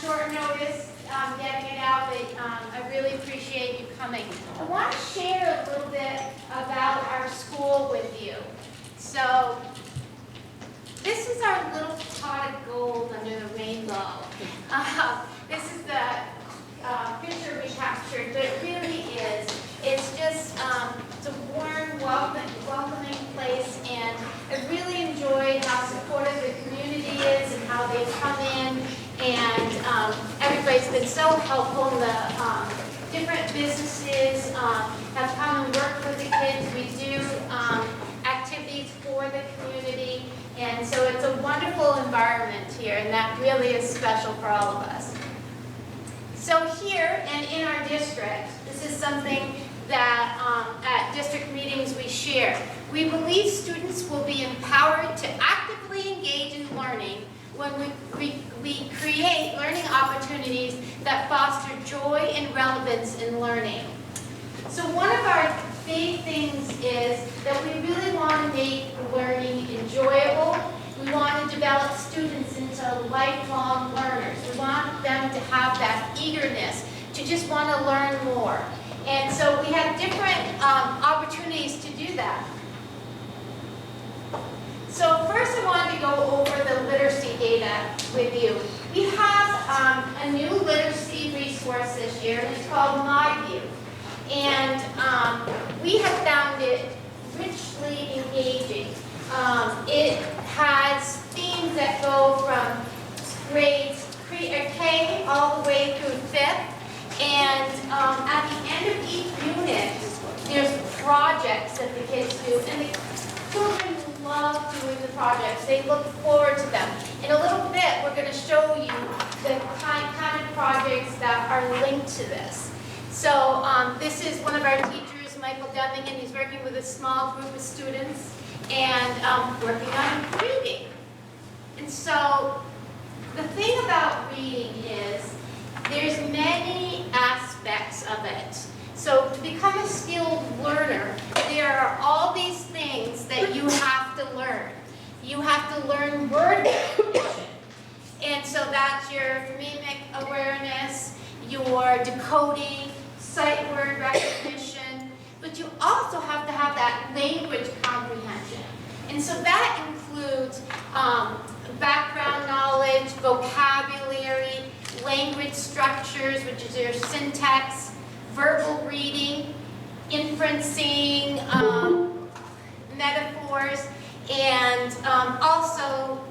short notice getting it out, but I really appreciate you coming. I want to share a little bit about our school with you. So this is our little pot of gold under the rainbow. This is the picture we captured, but it really is. It's just it's a warm, welcoming place, and I really enjoyed how supportive the community is and how they've come in, and everybody's been so helpful. The different businesses have come and worked with the kids. We do activities for the community, and so it's a wonderful environment here, and that really is special for all of us. So here and in our district, this is something that at district meetings we share. We believe students will be empowered to actively engage in learning when we create learning opportunities that foster joy and relevance in learning. So one of our big things is that we really want to make learning enjoyable. We want to develop students into lifelong learners. We want them to have that eagerness to just want to learn more. And so we have different opportunities to do that. So first I wanted to go over the literacy data with you. We have a new literacy resource this year, and it's called MyView. And we have found it richly engaging. It has themes that go from grades K all the way through 5th. And at the end of each unit, there's projects that the kids do. And the children love doing the projects. They look forward to them. In a little bit, we're going to show you the kind of projects that are linked to this. So this is one of our teachers, Michael Deming, and he's working with a small group of students and working on reading. And so the thing about reading is there's many aspects of it. So to become a skilled learner, there are all these things that you have to learn. You have to learn word recognition. And so that's your phonemic awareness, your decoding, sight word recognition, but you also have to have that language comprehension. And so that includes background knowledge, vocabulary, language structures, which is your syntax, verbal reading, inferencing, metaphors, and also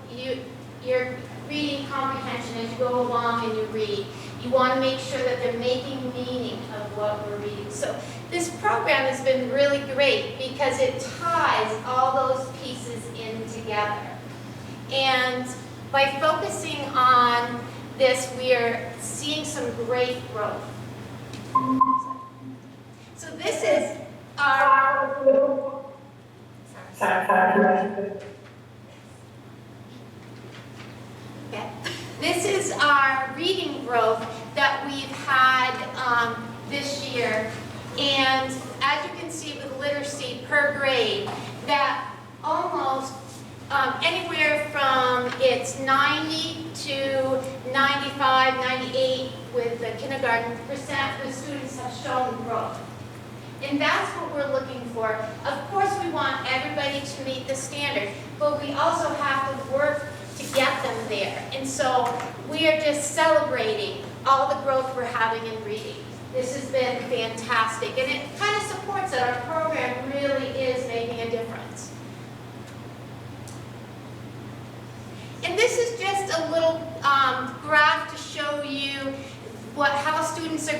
your reading comprehension as you go along and you read. You want to make sure that they're making meaning of what we're reading. So this program has been really great because it ties all those pieces in together. And by focusing on this, we are seeing some great growth. So this is our, okay. This is our reading growth that we've had this year. And as you can see with literacy per grade, that almost anywhere from it's 90 to 95, 98 with the kindergarten percent with students have shown growth. And that's what we're looking for. Of course, we want everybody to meet the standard, but we also have to work to get them there. And so we are just celebrating all the growth we're having in reading. This has been fantastic, and it kind of supports that our program really is making a difference. And this is just a little graph to show you how students are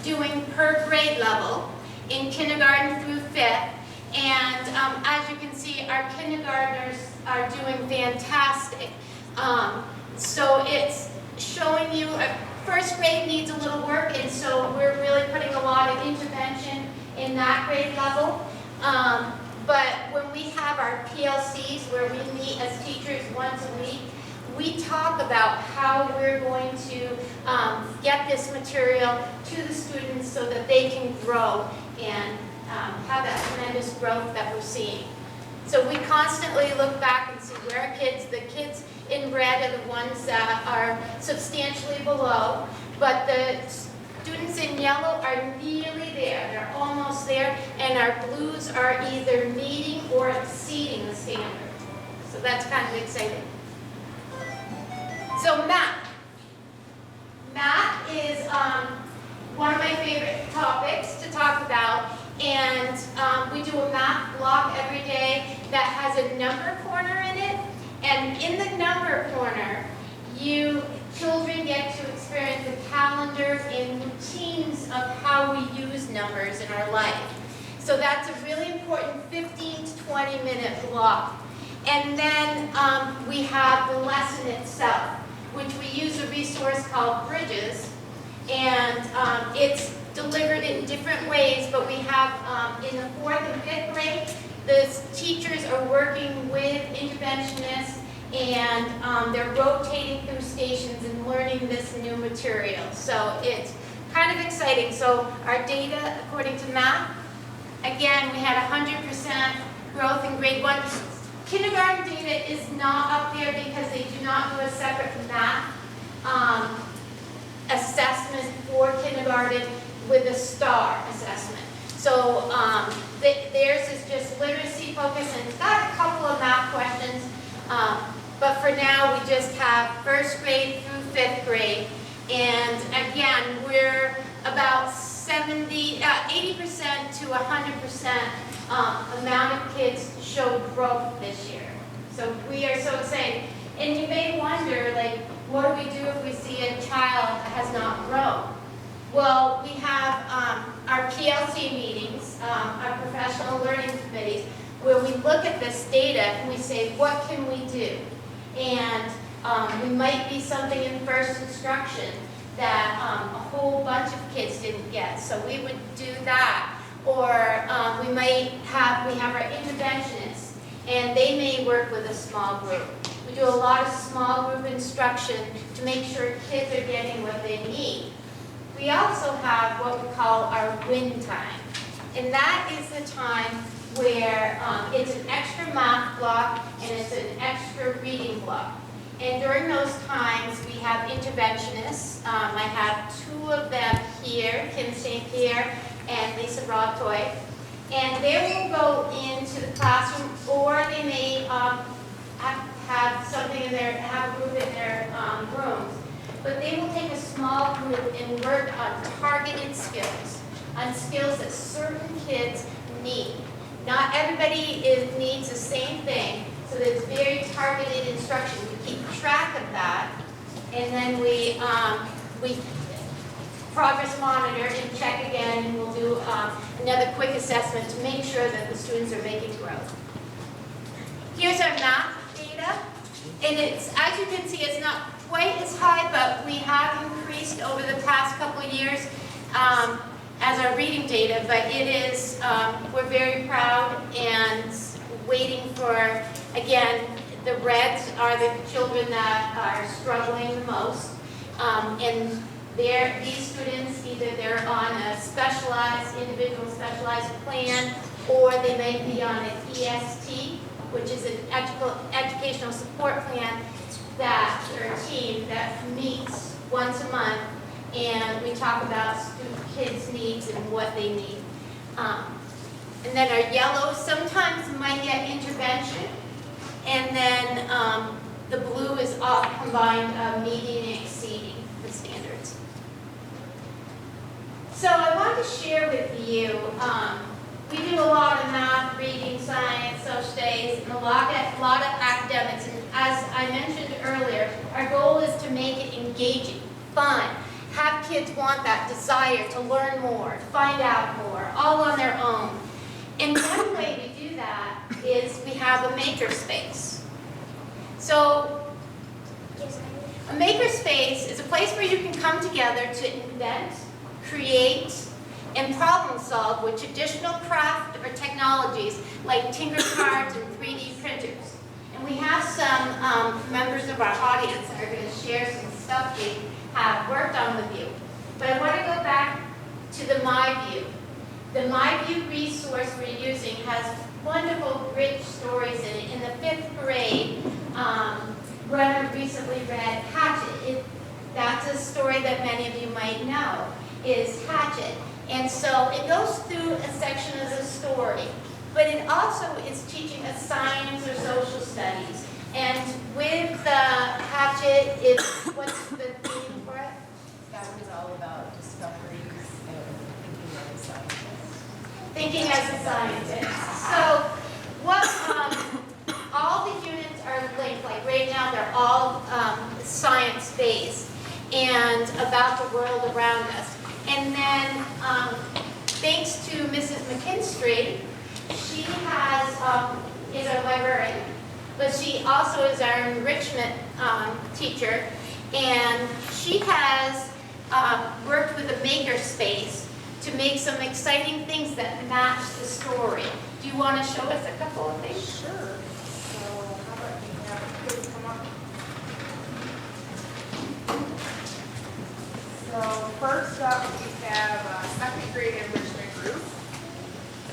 doing per grade level in kindergarten through 5th. And as you can see, our kindergartners are doing fantastic. So it's showing you first grade needs a little work, and so we're really putting a lot of intervention in that grade level. But when we have our PLCs where we meet as teachers once a week, we talk about how we're going to get this material to the students so that they can grow and have that tremendous growth that we're seeing. So we constantly look back and see where the kids in red are the ones that are substantially below, but the students in yellow are nearly there. They're almost there, and our blues are either meeting or exceeding the standard. So that's kind of exciting. So math. Math is one of my favorite topics to talk about, and we do a math block every day that has a number corner in it, and in the number corner, children get to experience the calendar and routines of how we use numbers in our life. So that's a really important 15 to 20 minute block. And then we have the lesson itself, which we use a resource called Bridges, and it's delivered in different ways, but we have in the 4th and 5th grade, the teachers are working with interventionists, and they're rotating through stations and learning this new material. So it's kind of exciting. So our data, according to math, again, we had 100% growth in grade 1. Kindergarten data is not up there because they do not do a separate math assessment for kindergarten with a STAR assessment. So theirs is just literacy focused, and it's got a couple of math questions, but for now we just have 1st grade through 5th grade, and again we're about 80% to 100% amount of kids showed growth this year. So we are so excited. And you may wonder, like, what do we do if we see a child that has not grown? Well, we have our PLC meetings, our professional learning committees, where we look at this data and we say, what can we do? And we might be something in first instruction that a whole bunch of kids didn't get, so we would do that. Or we have our interventionists, and they may work with a small group. We do a lot of small group instruction to make sure kids are getting what they need. We also have what we call our win time, and that is the time where it's an extra math block and it's an extra reading block. And during those times, we have interventionists. I have 2 of them here, Kim St. Pierre and Lisa Broadtoy. And they will go into the classroom, or they may have something in have a group in their rooms. But they will take a small group and work on targeted skills, on skills that certain kids need. Not everybody needs the same thing, so there's very targeted instruction. We keep track of that, and then we progress monitor and check again, and we'll do another quick assessment to make sure that the students are making growth. Here's our math data, and it's, as you can see, it's not quite as high, but we have increased over the past couple of years as our reading data, but it is, we're very proud and waiting for, again, the reds are the children that are struggling the most, and these students, either they're on a individual specialized plan, or they may be on an EST, which is an educational support plan or a team that meets once a month, and we talk about kids' needs and what they need. And then our yellow sometimes might get intervention, and then the blue is all combined meeting and exceeding the standards. So I wanted to share with you, we do a lot of math, reading, science, social studies, and a lot of academics. And as I mentioned earlier, our goal is to make it engaging, fun, have kids want that desire to learn more, find out more, all on their own. And one way we do that is we have a makerspace. So a makerspace is a place where you can come together to invent, create, and problem solve with traditional craft or technologies like Tinker cards and 3D printers. And we have some members of our audience that are going to share some stuff they have worked on with you. But I want to go back to the MyView. The MyView resource we're using has wonderful, rich stories in it. In the 5th grade, Brenner recently read Hatchet. That's a story that many of you might know, is Hatchet. And so it goes through a section of the story, but it also is teaching a science or social studies. And with the Hatchet, what's the theme for it? That was all about discoveries and Thinking as a scientist. So what all the units are linked, like right now they're all science-based and about the world around us. And then thanks to Mrs. McKinstry, she is our librarian, but she also is our enrichment teacher, and she has worked with a makerspace to make some exciting things that match the story. Do you want to show us a couple of things? Sure. So how about you have the kids come up? So first up we have a second grade enrichment group.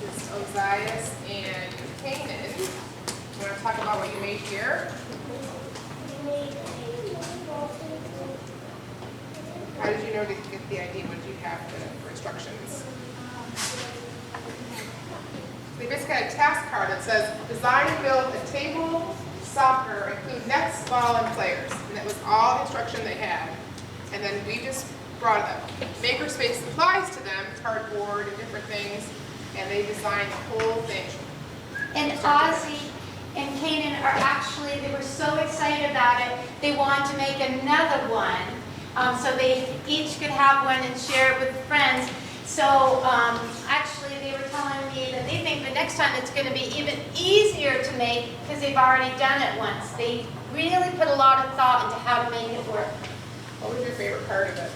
This is Ozias and Canaan. You want to talk about what you made here? How did you know to get the idea? What did you have for instructions? They basically had a task card that says, design and build a table, soccer, include nets, ball, and players. And that was all the instruction they had. And then we just brought makerspace supplies to them, cardboard and different things, and they designed the whole thing. And Ozzy and Kanan are actually, they were so excited about it, they wanted to make another one. So they each could have one and share it with friends. So actually they were telling me that they think the next time it's going to be even easier to make because they've already done it once. They really put a lot of thought into how to make it work. What was your favorite part of it?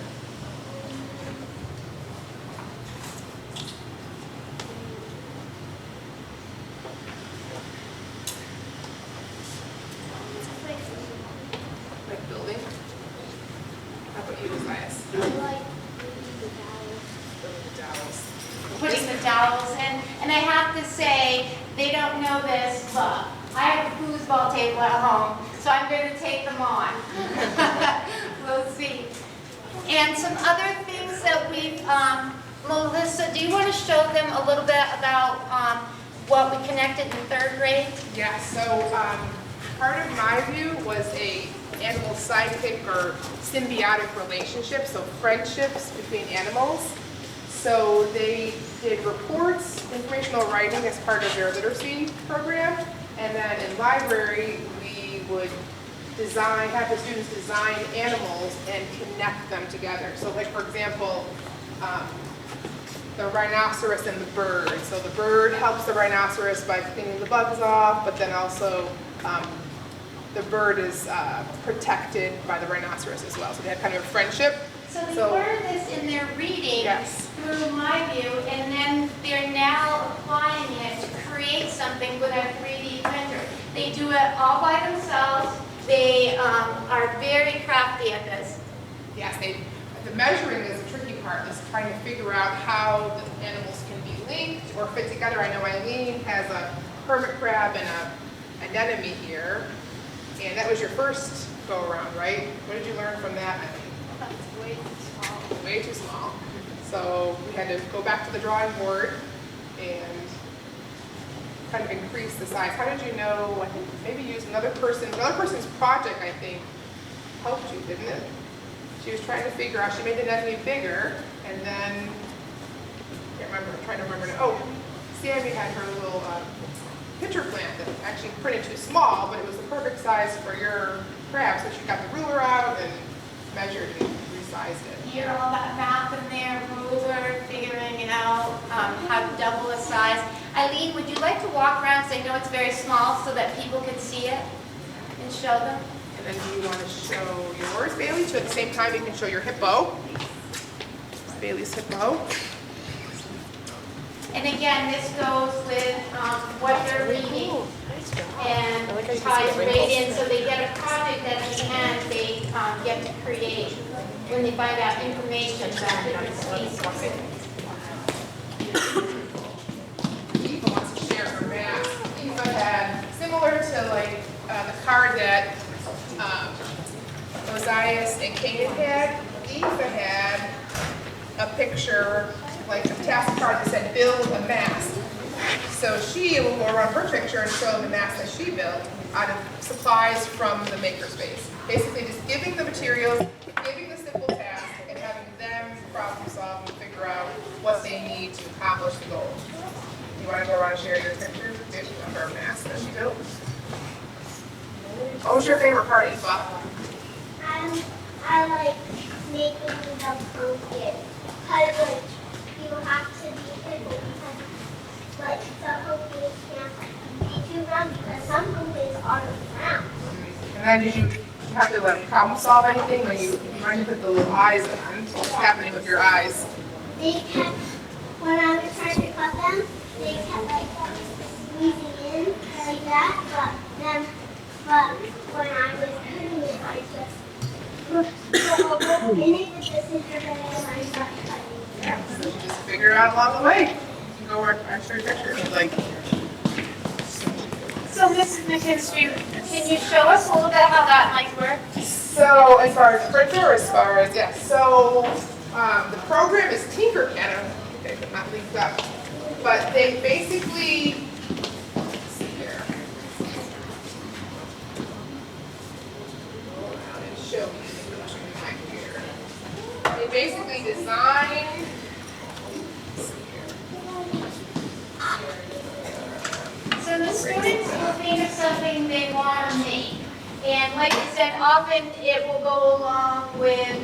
Like building? How about you, Ozias? Putting the dowels in. And I have to say, they don't know this, but I have a foosball table at home, so I'm going to take them on. We'll see. And some other things that we've, Melissa, do you want to show them a little bit about what we connected in third grade? Yeah, so part of my view was a animal sidekick or symbiotic relationship, so friendships between animals. So they did reports, informational writing as part of their literacy program, and then in library we would have the students design animals and connect them together. So like for example, the rhinoceros and the bird. So the bird helps the rhinoceros by cleaning the bugs off, but then also the bird is protected by the rhinoceros as well. So they had kind of a friendship. So they learned this in their reading through my view, and then they're now applying it to create something with our 3D printer. They do it all by themselves. They are very crafty at this. Yes, the measuring is the tricky part, is trying to figure out how the animals can be linked or fit together. I know Eileen has a hermit crab and an anemone here, and that was your first go around, right? What did you learn from that, Eileen? That's way too small. Way too small. So we had to go back to the drawing board and kind of increase the size. How did you know? I think maybe use another person's project, I think, helped you, didn't it? She was trying to figure out, she made the anemone bigger, and then, I can't remember, I'm trying to remember now. Oh, Sammy had her little pitcher plant that actually printed too small, but it was the perfect size for your crab, so she got the ruler out and measured and resized it. You hear all that math in there, ruler, figuring it out, how to double a size. Eileen, would you like to walk around, because I know it's very small, so that people can see it and show them? And then do you want to show yours, Bailey? So at the same time you can show your hippo. Bailey's hippo. And again, this goes with what they're reading and ties right in, so they get a project that at the end they get to create when they find out information about different species. Eva wants to share her math. Eva had, similar to like the card that Ozias and Canaan had. Eva had a picture, like a task card that said build a mast. So she will go around her picture and show the mast that she built out of supplies from the makerspace. Basically just giving the materials, giving the simple task, and having them problem solve and figure out what they need to accomplish the goal. You want to go around and share your picture of her mast that she built? What was your favorite part, Eva? I like making the pumpkin because like you have to be careful because like the pumpkins can't be too round because some pumpkins are round. And then did you have to like problem solve anything when you put the little eyes in? What's happening with your eyes? They kept when I was trying to cut them, they kept like squeezing in like that, but when I was cutting it, I just put a little in it with the scissors and I started cutting. Yeah, so you just figure it out along the way. You can go work on your picture. Like, So Mrs. McKinstry, can you show us a little bit how that might work? so as far as printer, as far as, yes, so the program is Tinkercad. Okay, but not linked up. But they basically, let's see here. Go around and show you my computer. They basically design. So the students will think of something they want to make. And like I said, often it will go along with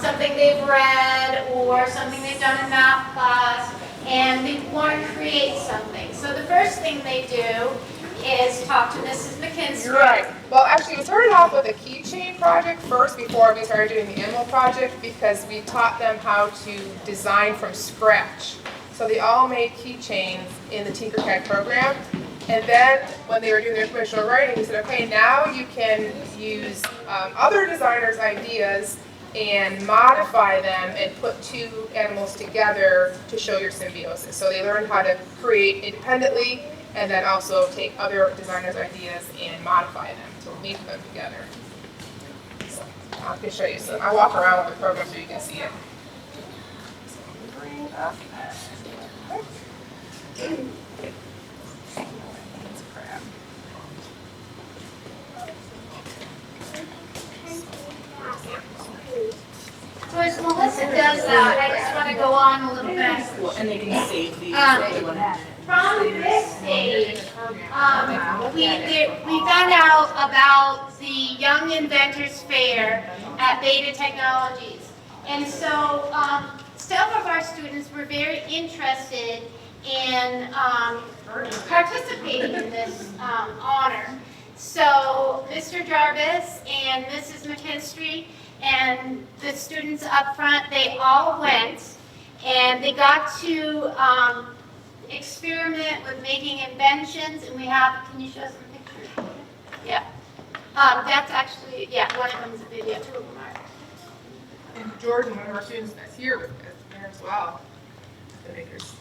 something they've read or something they've done in math class, and they want to create something. So the first thing they do is talk to Mrs. McKinstry. Right. Well, actually, we started off with a keychain project first before we started doing the animal project because we taught them how to design from scratch. So they all made keychains in the Tinkercad program. And then when they were doing their informational writing, we said, okay, now you can use other designers' ideas and modify them and put two animals together to show your symbiosis. So they learned how to create independently and then also take other designers' ideas and modify them to link them together. So I can show you some. I'll walk around with the program so you can see it. So let me bring it up. So as Melissa does that, I just want to go on a little bit. And they can save these. From this stage, we found out about the Young Inventors Fair at Beta Technologies. And so some of our students were very interested in participating in this honor. So Mr. Jarvis and Mrs. McKinstry and the students up front, they all went, and they got to experiment with making inventions, and we have, can you show some pictures? Yeah. That's actually, yeah, one of them is a video, two of them are. And Jordan, one of our students that's here, is there as well. The makers.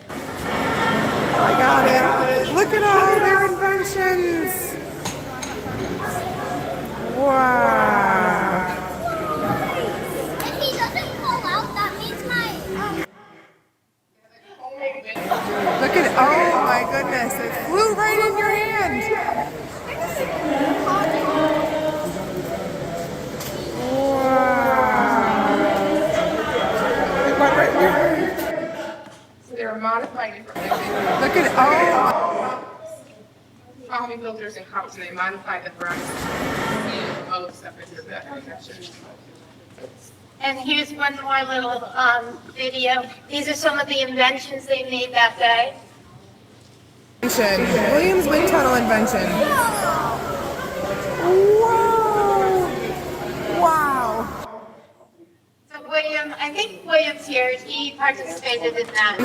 I got it. Look at all their inventions. Wow. If he doesn't fall out, that means my Look at, oh my goodness, it flew right in your hand. Wow. It went right here. So they're modified information. Look at, oh. Coffee filters and cups, and they modify the horizon and all the stuff into the connection. And here's one more little video. These are some of the inventions they made that day. Williams Wind Tunnel invention. Whoa. Wow. So William, I think William's here, he participated in that.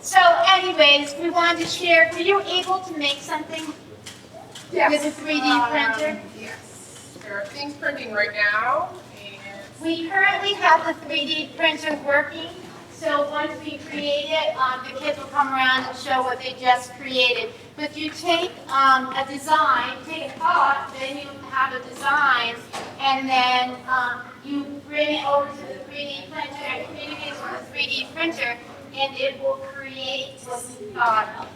So anyways, we wanted to share, were you able to make something with a 3D printer? Yes. There are things printing right now. And We currently have the 3D printer working, So once we create it, the kids will come around and show what they just created. But you take a design, take a thought, then you have a design, and then you bring it over to the 3D printer, and communicate with the 3D printer, and it will create what you thought of.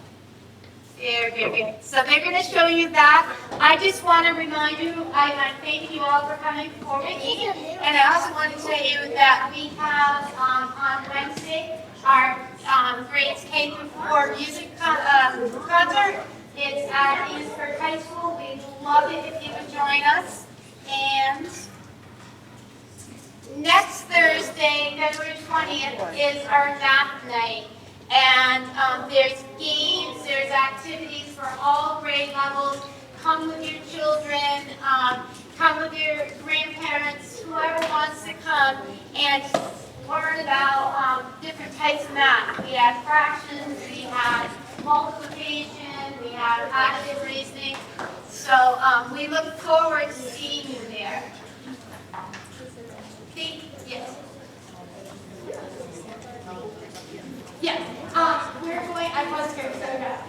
There. So they're going to show you that. I just want to remind you, I thank you all for coming forward. And I also want to tell you that we have on Wednesday our grades K through 4 music concert. It's at Enosburg High School. We'd love it if you would join us. And next Thursday, February 20th, is our math night. And there's games, there's activities for all grade levels. Come with your children, come with your grandparents, whoever wants to come and learn about different types of math. We have fractions, we have multiplication, we have additive reasoning. So we look forward to seeing you there. Yes. Yes, we're going, I was here, so yeah.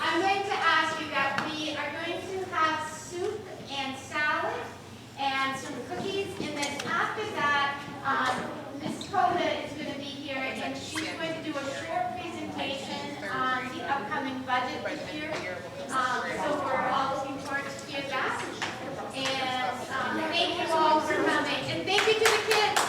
I'm going to ask you that we are going to have soup and salad and some cookies, and then after that, Ms. Coda is going to be here, and she's going to do a short presentation on the upcoming budget this year. So we're all looking forward to hear that. And thank you all for coming, and thank you to the kids.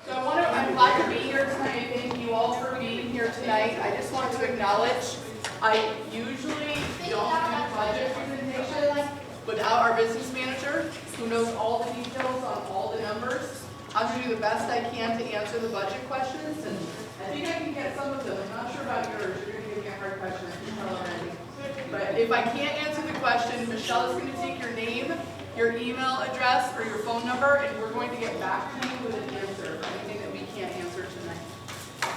I'm glad to be here tonight. Thank you all for being here tonight. I just want to acknowledge, I usually don't do budget presentations without our business manager, who knows all the details on all the numbers. I'm going to do the best I can to answer the budget questions, and I think I can get some of them. I'm not sure about yours. You're going to give me a hard question. I can tell already. But if I can't answer the question, Michelle is going to take your name, your email address, or your phone number, and we're going to get back to you with an answer for anything that we can't answer tonight.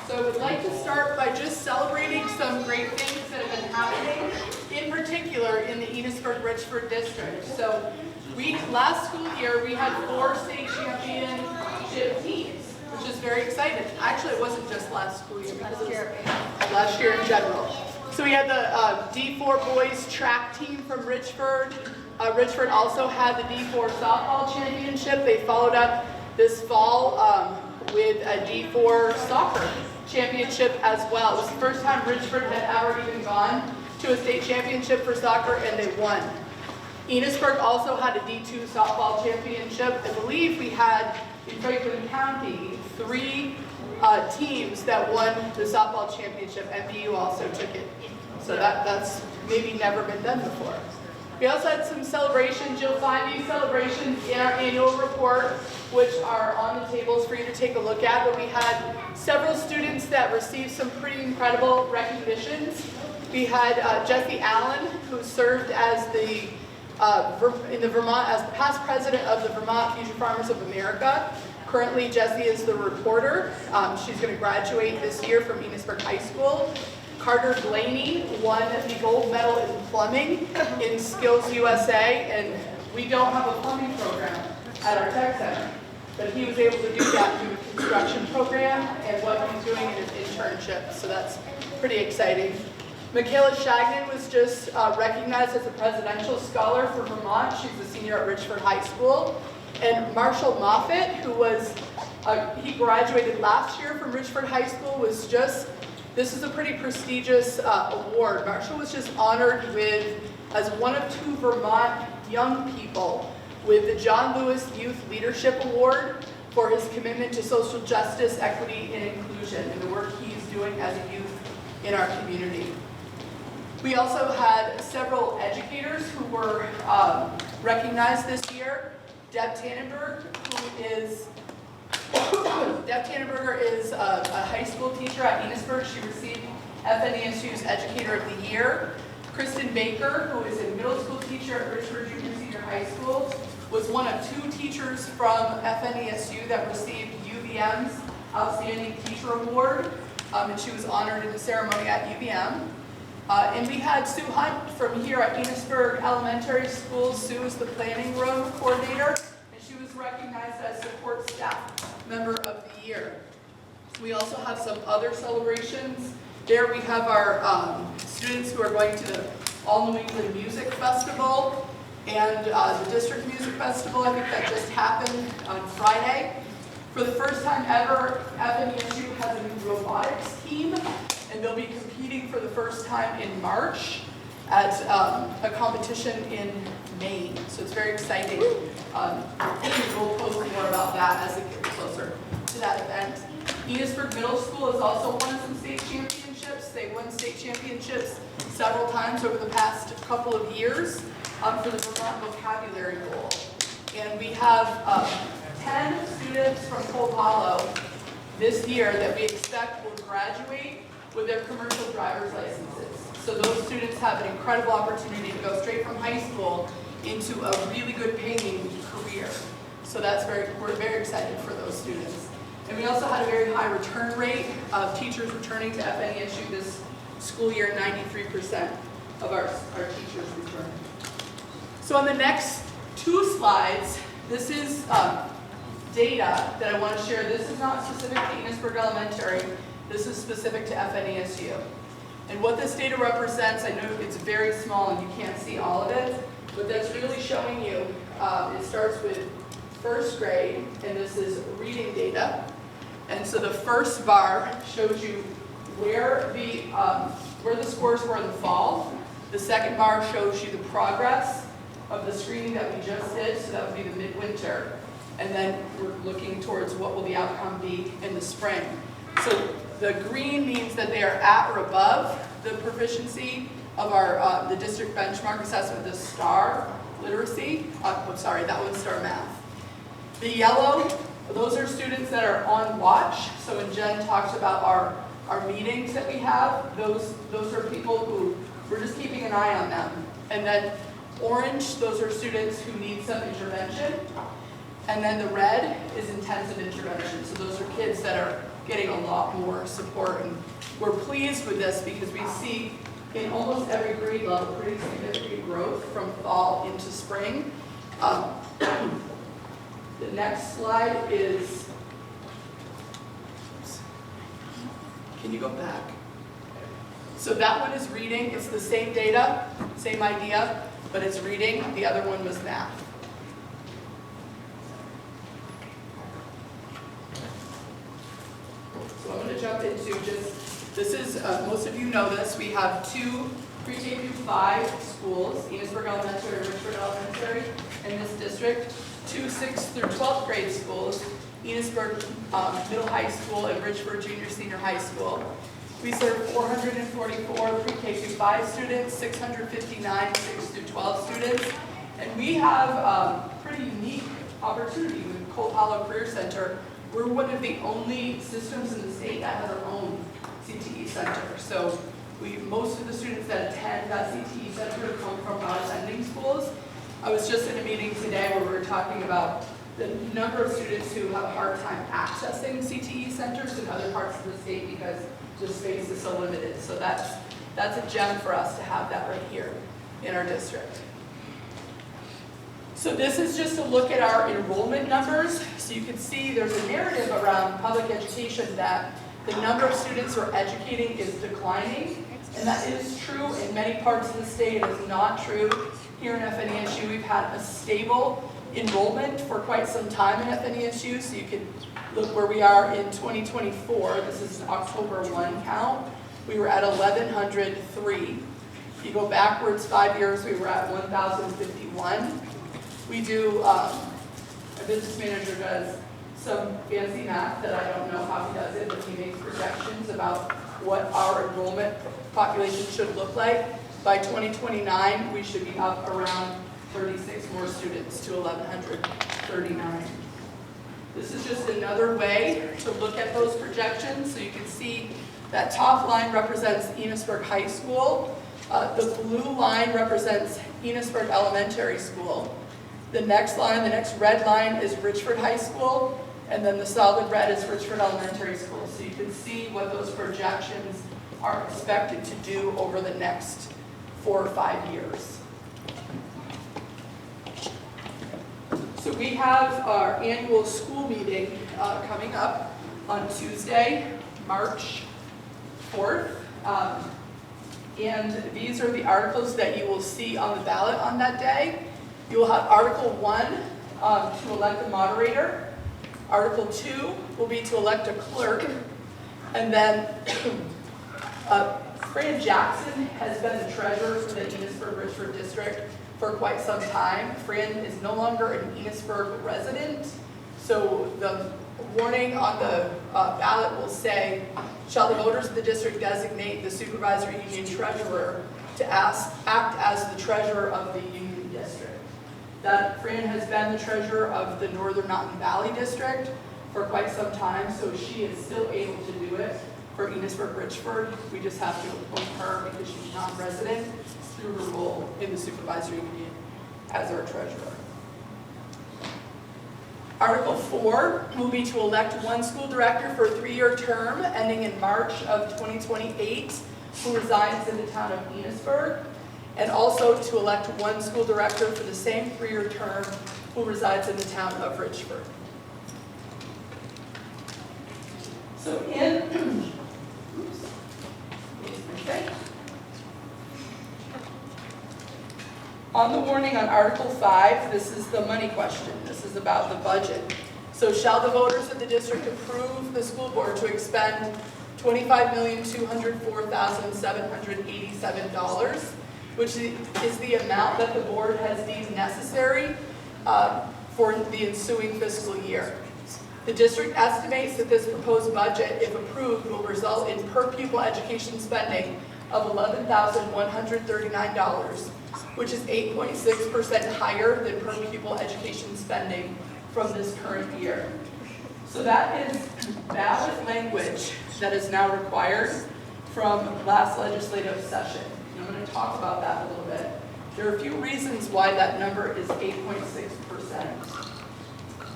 So I would like to start by just celebrating some great things that have been happening, in particular in the Enosburg-Richford district. So last school year, we had 4 state championship teams, which is very exciting. Actually, it wasn't just last school year, because it was last year in general. So we had the D4 boys track team from Richford. Richford also had the D4 softball championship. They followed up this fall with a D4 soccer championship as well. It was the first time Richford had ever even gone to a state championship for soccer, and they won. Enosburg also had a D2 softball championship. I believe we had, in Franklin County, 3 teams that won the softball championship, and BU also took it. So that's maybe never been done before. We also had some celebrations. You'll find these celebrations in our annual report, which are on the tables for you to take a look at. But we had several students that received some pretty incredible recognitions. We had Jesse Allen, who served as in the Vermont as past president of the Vermont Future Farmers of America. Currently, Jessie is the reporter. She's going to graduate this year from Enosburg High School. Carter Blaney won the gold medal in plumbing in Skills USA, and we don't have a plumbing program at our tech center, but he was able to do that through the construction program and what he's doing in his internship, so that's pretty exciting. Michaela Shagnon was just recognized as a presidential scholar for Vermont. She's a senior at Richford High School. And Marshall Moffitt, who was, he graduated last year from Richford High School, was just, this is a pretty prestigious award. Marshall was just honored as one of 2 Vermont young people with the John Lewis Youth Leadership Award for his commitment to social justice, equity, and inclusion, and the work he's doing as a youth in our community. We also had several educators who were recognized this year. Deb Tannenberg, Deb Tannenberger is a high school teacher at Enosburg. She received FNESU's Educator of the Year. Kristen Baker, who is a middle school teacher at Richford Junior Senior High School, was one of 2 teachers from FNESU that received UVM's Outstanding Teacher Award, and she was honored in the ceremony at UVM. And we had Sue Hunt from here at Enosburg Elementary School. Sue is the planning room coordinator, and she was recognized as Support Staff Member of the Year. We also have some other celebrations. There we have our students who are going to the All New England Music Festival and the District Music Festival. I think that just happened on Friday. For the first time ever, FNESU has a new robotics team, and they'll be competing for the first time in March at a competition in Maine. So it's very exciting. We'll post more about that as it gets closer to that event. Enosburg Middle School has also won some state championships. They won state championships several times over the past couple of years for the Vermont Vocabulary Bowl. And we have 10 students from Cold Hollow this year that we expect will graduate with their commercial driver's licenses. So those students have an incredible opportunity to go straight from high school into a really good paying career. So we're very excited for those students. And we also had a very high return rate of teachers returning to FNESU this school year. 93% of our teachers returned. So on the next two slides, this is data that I want to share. This is not specific to Enosburg Elementary. This is specific to FNESU. And what this data represents, I know it's very small and you can't see all of it, but that's really showing you, it starts with first grade, and this is reading data. And so the first bar shows you where the scores were in the fall. The second bar shows you the progress of the screening that we just did, so that would be the midwinter. And then we're looking towards what will the outcome be in the spring. So the green means that they are at or above the proficiency of our the district benchmark assessment, the STAR literacy. Sorry, that one's STAR math. The yellow, those are students that are on watch. So when Jen talks about our meetings that we have, those are people who we're just keeping an eye on them. And then orange, those are students who need some intervention. And then the red is intensive intervention. So those are kids that are getting a lot more support. And we're pleased with this because we see in almost every grade level pretty significant growth from fall into spring. The next slide is, can you go back? So that one is reading. It's the same data, same idea, but it's reading. The other one was math. So I'm going to jump into this is, most of you know this, we have two pre-K through 5 schools, Enosburg Elementary and Richford Elementary in this district, two 6th through 12th grade schools, Enosburg Middle High School and Richford Junior Senior High School. We serve 444 pre-K through 5 students, 659 6 through 12 students, and we have a pretty unique opportunity with Cold Hollow Career Center. We're one of the only systems in the state that has our own CTE center. So most of the students that attend that CTE center come from non-attending schools. I was just in a meeting today where we were talking about the number of students who have a hard time accessing CTE centers in other parts of the state because the space is so limited. So that's a gem for us to have that right here in our district. So this is just a look at our enrollment numbers. So you can see there's a narrative around public education that the number of students who are educating is declining. And that is true in many parts of the state. It is not true here in FNESU. We've had a stable enrollment for quite some time in FNESU. So you can look where we are in 2024. This is an October 1 count. We were at 1,103. If you go backwards 5 years, we were at 1,051. We do, a business manager does some fancy math that I don't know how he does it, but he makes projections about what our enrollment population should look like. By 2029, we should be up around 36 more students to 1,139. This is just another way to look at those projections. So you can see that top line represents Enosburg High School. The blue line represents Enosburg Elementary School. The next line, the next red line is Richford High School, and then the solid red is Richford Elementary School. So you can see what those projections are expected to do over the next 4 or 5 years. So we we have our annual school meeting coming up on Tuesday, March 4th. And these are the articles that you will see on the ballot on that day. You will have Article 1 to elect a moderator. Article 2 will be to elect a clerk. And then Fran Jackson has been the treasurer for the Enosburg-Richford district for quite some time. Fran is no longer an Enosburg resident, so the warning on the ballot will say, shall the voters of the district designate the supervisory union treasurer to act as the treasurer of the union district. That Fran has been the treasurer of the Northern Mountain Valley district for quite some time, so she is still able to do it for Enosburg-Richford. We just have to appoint her because she's non-resident through her role in the supervisory union as our treasurer. Article 4 will be to elect one school director for a 3-year term ending in March of 2028 who resides in the town of Enosburg, and also to elect one school director for the same 3-year term who resides in the town of Richford. So on the warning on Article 5, this is the money question. This is about the budget. So shall the voters of the district approve the school board to expend $25,204,787, which is the amount that the board has deemed necessary for the ensuing fiscal year. The district estimates that this proposed budget, if approved, will result in per pupil education spending of $11,139, which is 8.6% higher than per pupil education spending from this current year. So that is ballot language that is now required from last legislative session. And I'm going to talk about that a little bit. There are a few reasons why that number is 8.6%.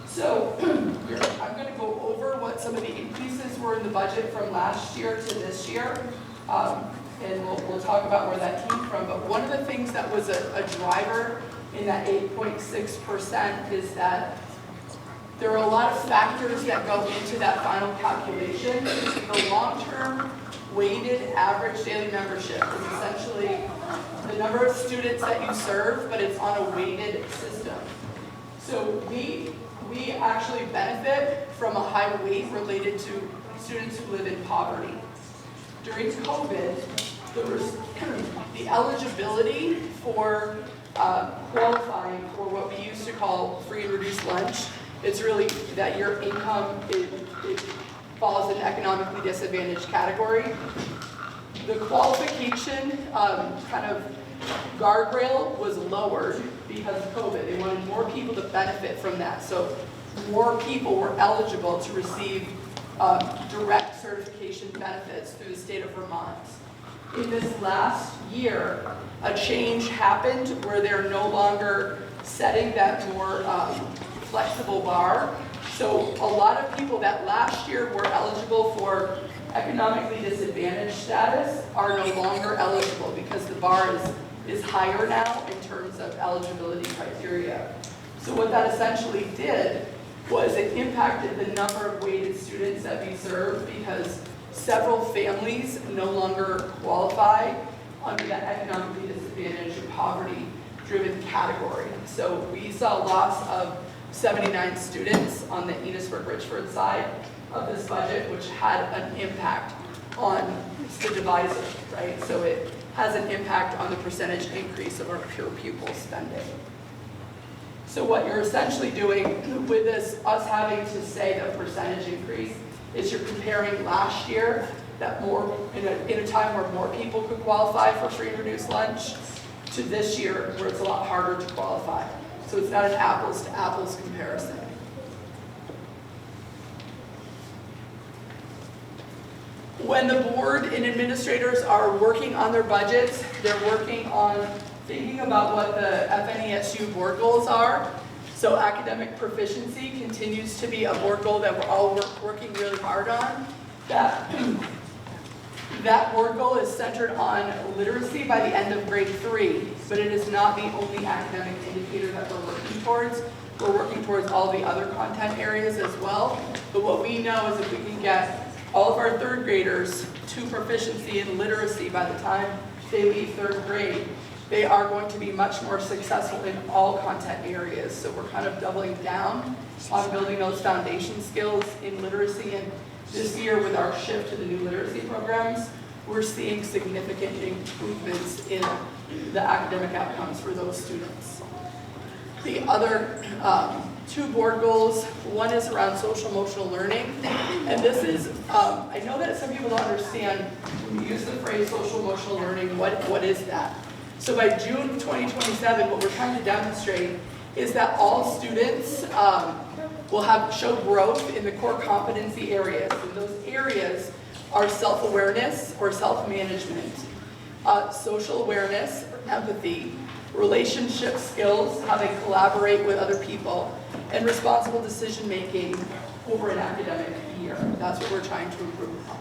So I'm going to go over what some of the increases were in the budget from last year to this year. And we'll talk about where that came from. But one of the things that was a driver in that 8.6% is that there are a lot of factors that go into that final calculation. The long-term weighted average daily membership is essentially the number of students that you serve, but it's on a weighted system. So we actually benefit from a high weight related to students who live in poverty. During COVID, there was the eligibility for qualifying for what we used to call free and reduced lunch. It's really that your income it falls in economically disadvantaged category. The qualification kind of guardrail was lowered because of COVID. They wanted more people to benefit from that. So more people were eligible to receive direct certification benefits through the state of Vermont. In this last year, a change happened where they're no longer setting that more flexible bar. So a lot of people that last year were eligible for economically disadvantaged status are no longer eligible because the bar is higher now in terms of eligibility criteria. So what that essentially did was it impacted the number of weighted students that we serve because several families no longer qualify under that economically disadvantaged or poverty-driven category. So we saw a loss of 79 students on the Enosburg-Richford side of this budget, which had an impact on the divisor, right? So it has an impact on the percentage increase of our per pupil spending. So what you're essentially doing with this, us having to say the percentage increase, is you're comparing last year, that more in a time where more people could qualify for free and reduced lunch, to this year where it's a lot harder to qualify. So it's not an apples to apples comparison. When the board and administrators are working on their budgets, they're working on thinking about what the FNESU board goals are. So academic proficiency continues to be a board goal that we're all working really hard on. That board goal is centered on literacy by the end of grade 3, but it is not the only academic indicator that we're working towards. We're working towards all the other content areas as well. But what we know is if we can get all of our third graders to proficiency in literacy by the time they leave third grade, they are going to be much more successful in all content areas. So we're kind of doubling down on building those foundation skills in literacy. And this year with our shift to the new literacy programs, we're seeing significant improvements in the academic outcomes for those students. The other two board goals, one is around social emotional learning. And this is, I know that some people don't understand when you use the phrase social emotional learning, what is that? So by June 2027, what we're trying to demonstrate is that all students will show growth in the core competency areas. And those areas are self-awareness or self-management, social awareness, empathy, relationship skills, how they collaborate with other people, and responsible decision-making over an academic year. That's what we're trying to improve upon.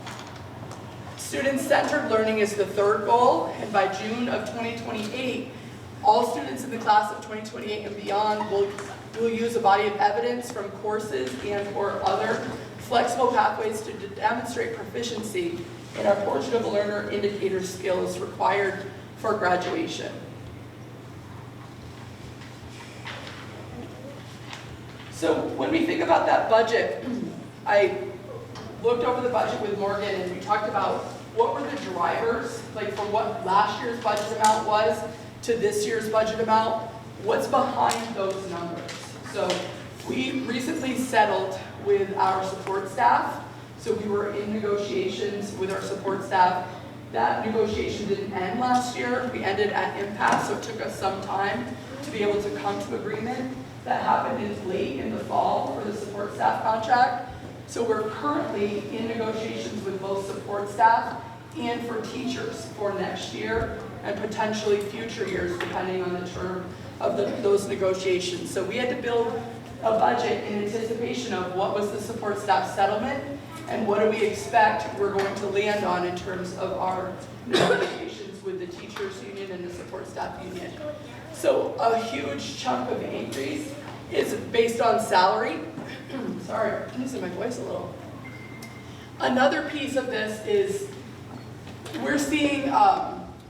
Student-centered learning is the third goal, and by June of 2028, all students in the class of 2028 and beyond will use a body of evidence from courses and or other flexible pathways to demonstrate proficiency in our portrait of a learner indicator skills required for graduation. So when we think about that budget, I looked over the budget with Morgan and we talked about what were the drivers, like for what last year's budget amount was to this year's budget amount, what's behind those numbers. So we recently settled with our support staff. So we were in negotiations with our support staff. That negotiation didn't end last year. We ended at impasse, so it took us some time to be able to come to agreement. That happened late in the fall for the support staff contract. So we're currently in negotiations with both support staff and for teachers for next year and potentially future years depending on the term of those negotiations. So we had to build a budget in anticipation of what was the support staff settlement and what do we expect we're going to land on in terms of our negotiations with the teachers union and the support staff union. So a huge chunk of the increase is based on salary. Sorry, I'm losing my voice a little. Another piece of this is we're seeing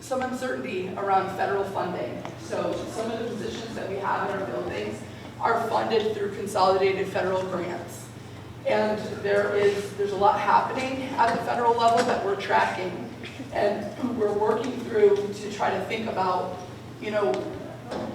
some uncertainty around federal funding. So some of the positions that we have in our buildings are funded through consolidated federal grants. And there's a lot happening at the federal level that we're tracking. And we're working through to try to think about,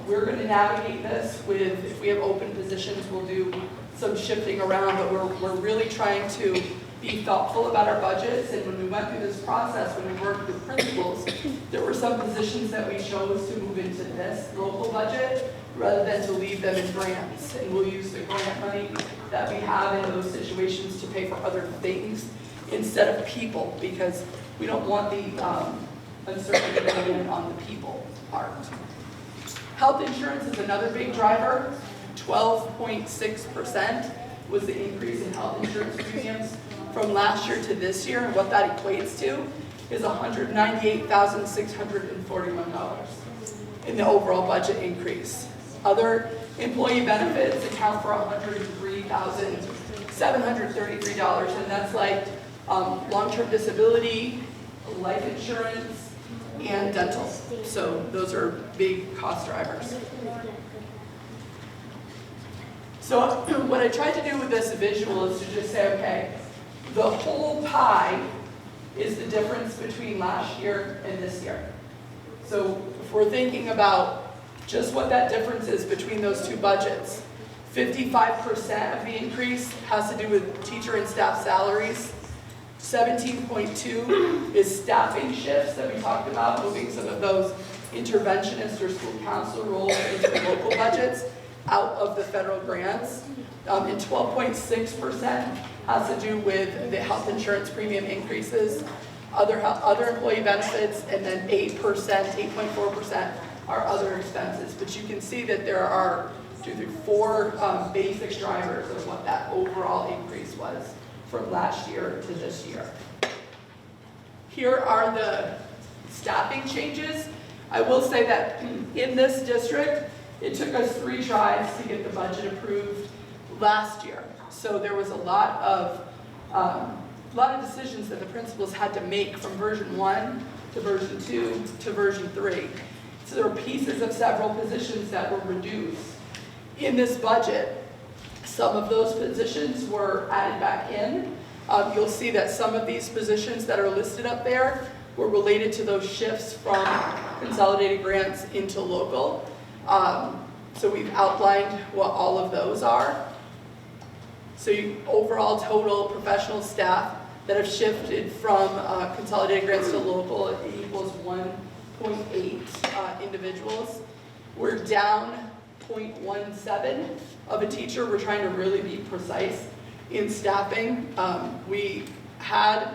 we're going to navigate this with, if we have open positions, we'll do some shifting around, but we're really trying to be thoughtful about our budgets. And when we went through this process, when we worked with principals, there were some positions that we chose to move into this local budget rather than to leave them in grants. And we'll use the grant money that we have in those situations to pay for other things instead of people, because we don't want the uncertainty going in on the people part. Health insurance is another big driver. 12.6% was the increase in health insurance premiums from last year to this year, and what that equates to is $198,641 in the overall budget increase. Other employee benefits account for $103,733, and that's like long-term disability, life insurance, and dental. So those are big cost drivers. So what I tried to do with this visual is to just say, okay, the whole pie is the difference between last year and this year. So if we're thinking about just what that difference is between those two budgets, 55% of the increase has to do with teacher and staff salaries. 17.2 is staffing shifts that we talked about, moving some of those interventionist or school counselor roles into the local budgets out of the federal grants. And 12.6% has to do with the health insurance premium increases, other employee benefits, and then 8.4% are other expenses. But you can see that there are 4 basic drivers of what that overall increase was from last year to this year. Here are the staffing changes. I will say that in this district, It took us 3 tries to get the budget approved last year. So there was a lot of decisions that the principals had to make from version 1 to version 2 to version 3. So there were pieces of several positions that were reduced. In this budget, some of those positions were added back in. You'll see that some of these positions that are listed up there were related to those shifts from consolidated grants into local. So we've outlined what all of those are. So overall total professional staff that have shifted from consolidated grants to local, it equals 1.8 individuals. We're down 0.17 of a teacher. We're trying to really be precise in staffing. We had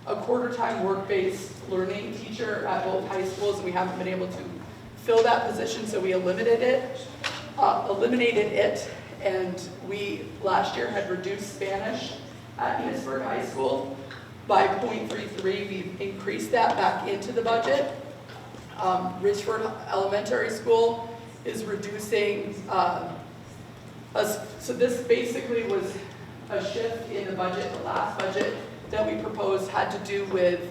a quarter-time work-based learning teacher at both high schools, and we haven't been able to fill that position, so we eliminated it, and we last year had reduced Spanish at Enosburg High School by 0.33. We've increased that back into the budget. Richford Elementary School is reducing so this basically was a shift in the budget. The last budget that we proposed had to do with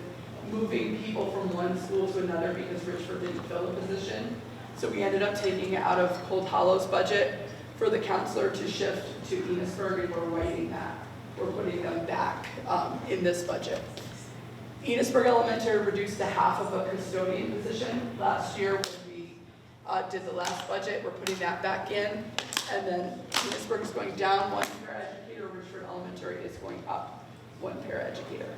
moving people from one school to another because Richford didn't fill a position. So we ended up taking it out of Cold Hollow's budget for the counselor to shift to Enosburg, and we're writing that. We're putting them back in this budget. Enosburg Elementary reduced to half of a custodian position last year when we did the last budget. We're putting that back in. And then Enosburg is going down 1 paraeducator, Richford Elementary is going up 1 paraeducator.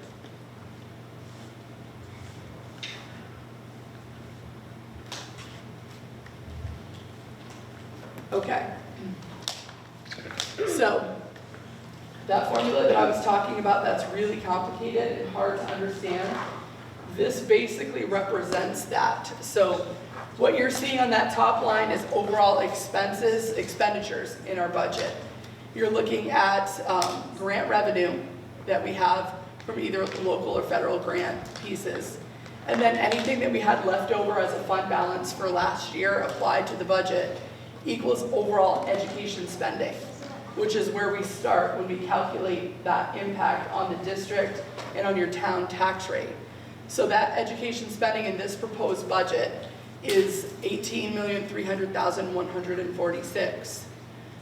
Okay. So that formula that I was talking about, that's really complicated and hard to understand. This basically represents that. So what you're seeing on that top line is overall expenditures in our budget. You're looking at grant revenue that we have from either local or federal grant pieces. And then anything that we had left over as a fund balance for last year applied to the budget equals overall education spending, which is where we start when we calculate that impact on the district and on your town tax rate. So that education spending in this proposed budget is $18,300,146.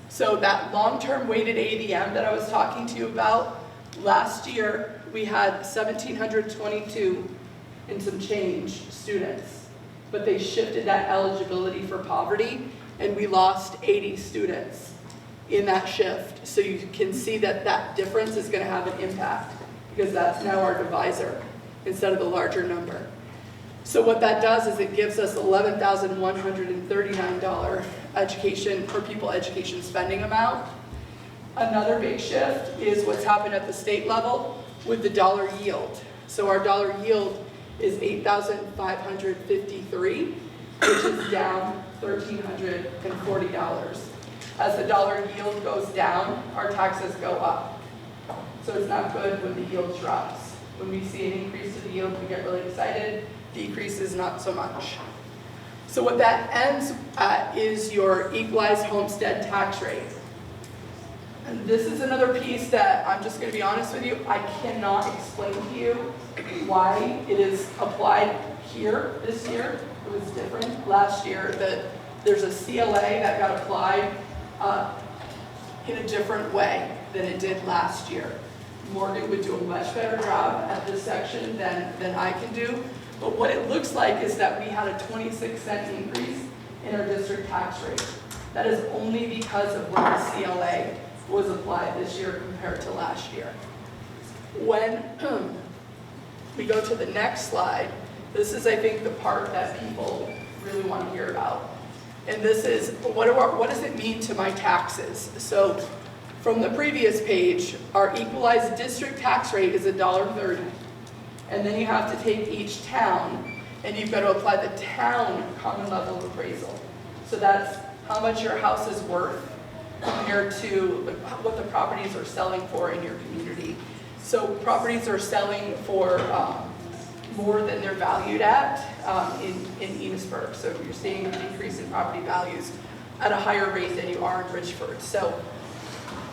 So that long-term weighted ADM that I was talking to you about, last year we had 1,722 and some change students, but they shifted that eligibility for poverty and we lost 80 students in that shift. So you can see that that difference is going to have an impact because that's now our divisor instead of the larger number. So what that does is it gives us $11,139 education per pupil education spending amount. Another big shift is what's happened at the state level with the dollar yield. So our dollar yield is $8,553, which is down $1,340. As the dollar yield goes down, our taxes go up. So it's not good when the yield drops. When we see an increase to the yield, we get really excited. Decreases, not so much. So what that ends at is your equalized homestead tax rate. And this is another piece that I'm just going to be honest with you, I cannot explain to you why it is applied here this year. It was different last year. There's a CLA that got applied in a different way than it did last year. Morgan would do a much better job at this section than I can do. But what it looks like is that we had a 26-cent increase in our district tax rate. That is only because of where the CLA was applied this year compared to last year. When we go to the next slide, this is, I think, the part that people really want to hear about. And this is, what does it mean to my taxes? So from the previous page, our equalized district tax rate is $1.30. And then you have to take each town, and you've got to apply the town common level of appraisal. So that's how much your house is worth compared to what the properties are selling for in your community. So properties are selling for more than they're valued at in Enosburg. So you're seeing a decrease in property values at a higher rate than you are in Richford. So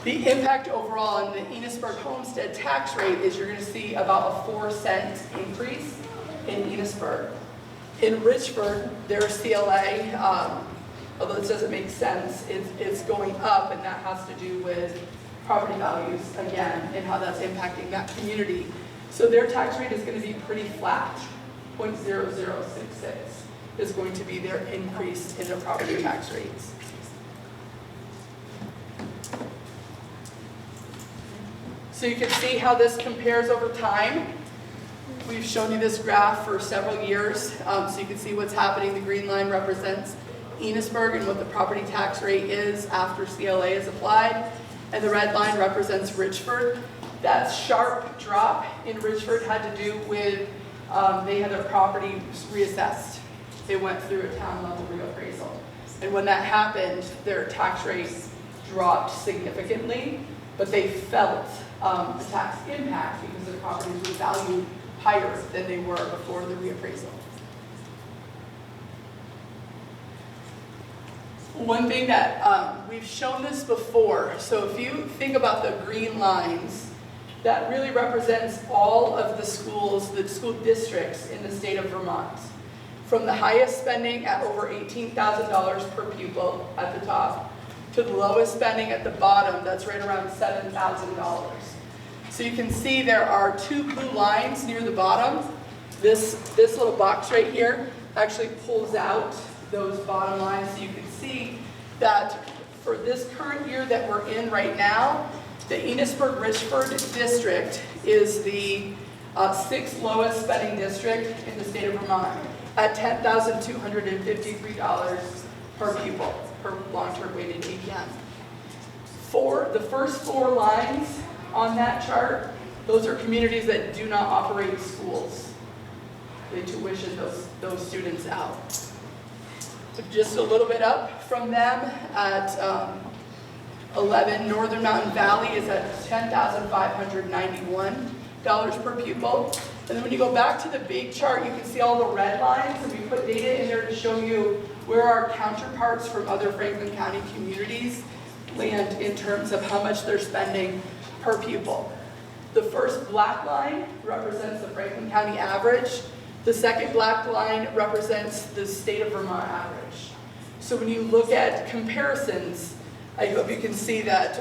the impact overall on the Enosburg homestead tax rate is you're going to see about a 4-cent increase in Enosburg. In Richford, their CLA, although this doesn't make sense, it's going up, and that has to do with property values, again, and how that's impacting that community. So their tax rate is going to be pretty flat. 0.0066 is going to be their increase in their property tax rates. So you can see how this compares over time. We've shown you this graph for several years, so you can see what's happening. The green line represents Enosburg and what the property tax rate is after CLA is applied, and the red line represents Richford. That sharp drop in Richford had to do with they had their property reassessed. They went through a town level reappraisal, and when that happened, their tax rate dropped significantly, but they felt the tax impact because their properties were valued higher than they were before the reappraisal. One thing that we've shown this before, so if you think about the green lines, that really represents all of the schools, the school districts in the state of Vermont. From the highest spending at over $18,000 per pupil at the top, to the lowest spending at the bottom, that's right around $7,000. So you can see there are two blue lines near the bottom. This little box right here actually pulls out those bottom lines, so you can see that for this current year that we're in right now, the Enosburg-Richford district is the 6th lowest spending district in the state of Vermont at $10,253 per pupil per long-term weighted APM. For the first 4 lines on that chart, those are communities that do not operate schools. They tuition those students out. So just a little bit up from them at 11, Northern Mountain Valley is at $10,591 per pupil. And then when you go back to the big chart, you can see all the red lines, and we put data in there to show you where our counterparts from other Franklin County communities land in terms of how much they're spending per pupil. The first black line represents the Franklin County average. The second black line represents the state of Vermont average. So when you look at comparisons, I hope you can see that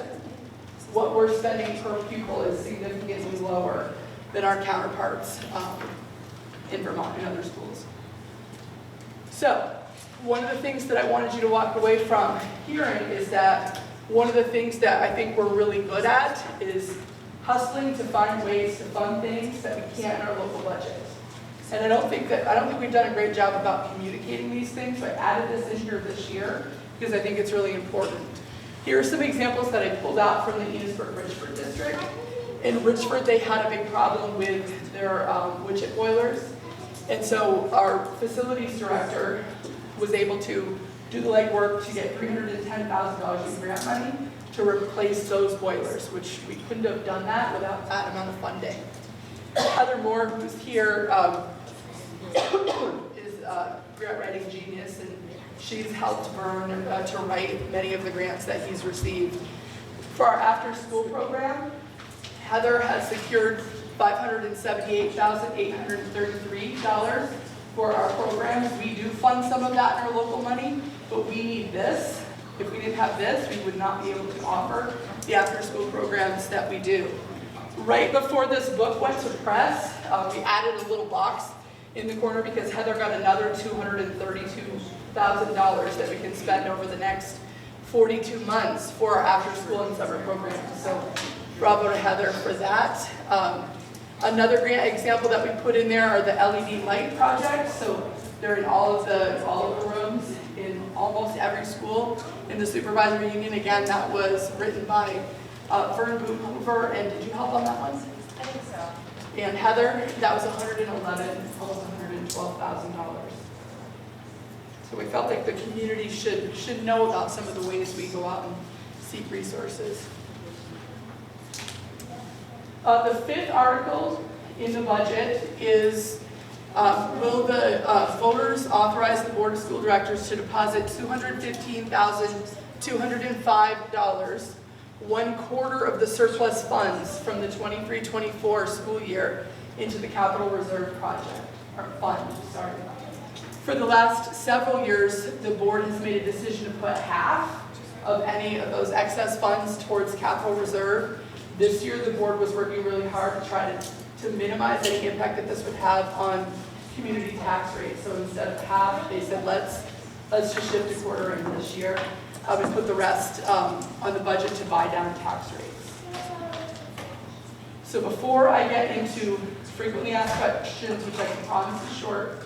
what we're spending per pupil is significantly lower than our counterparts in Vermont and other schools. So one of the things that I wanted you to walk away from hearing is that one of the things that I think we're really good at is hustling to find ways to fund things that we can't in our local budget. And I don't think we've done a great job about communicating these things, so I added this in here this year because I think it's really important. Here are some examples that I pulled out from the Enosburg-Richford district. In Richford, they had a big problem with their wood-chip boilers. And so our facilities director was able to do the legwork to get $310,000 in grant money to replace those boilers, which we couldn't have done that without that amount of funding. Heather Moore, who's here, is a grant writing genius, and she's helped Vern to write many of the grants that he's received. For our after-school program, Heather has secured $578,833 for our programs. We do fund some of that in our local money, but we need this. If we didn't have this, we would not be able to offer the after-school programs that we do. Right before this book went to press, we added a little box in the corner because Heather got another $232,000 that we can spend over the next 42 months for our after-school and summer programs. So bravo to Heather for that. Another grant example that we put in there are the LED light projects. So they're in all of the rooms in almost every school. In the supervisory union, again, that was written by Vern Hoover, and did you help on that one? I think so. And Heather, that was $111,000, almost $112,000. So we felt like the community should know about some of the ways we go out and seek resources. The fifth article in the budget is Will the voters authorize the Board of School Directors to deposit $215,205, 1/4 of the surplus funds from the 23-24 school year into the capital reserve project, or fund, sorry. For the last several years, the board has made a decision to put half of any of those excess funds towards capital reserve. This year, the board was working really hard to try to minimize any impact that this would have on community tax rates. So instead of half, they said, let's just shift a quarter into this year and put the rest on the budget to buy down tax rates. So before I get into frequently asked questions, which I can promise is short,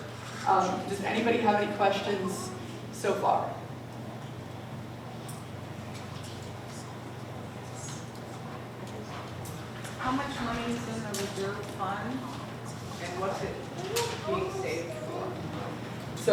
does anybody have any questions so far? How much money is in the reserve fund and what's it being saved for? So,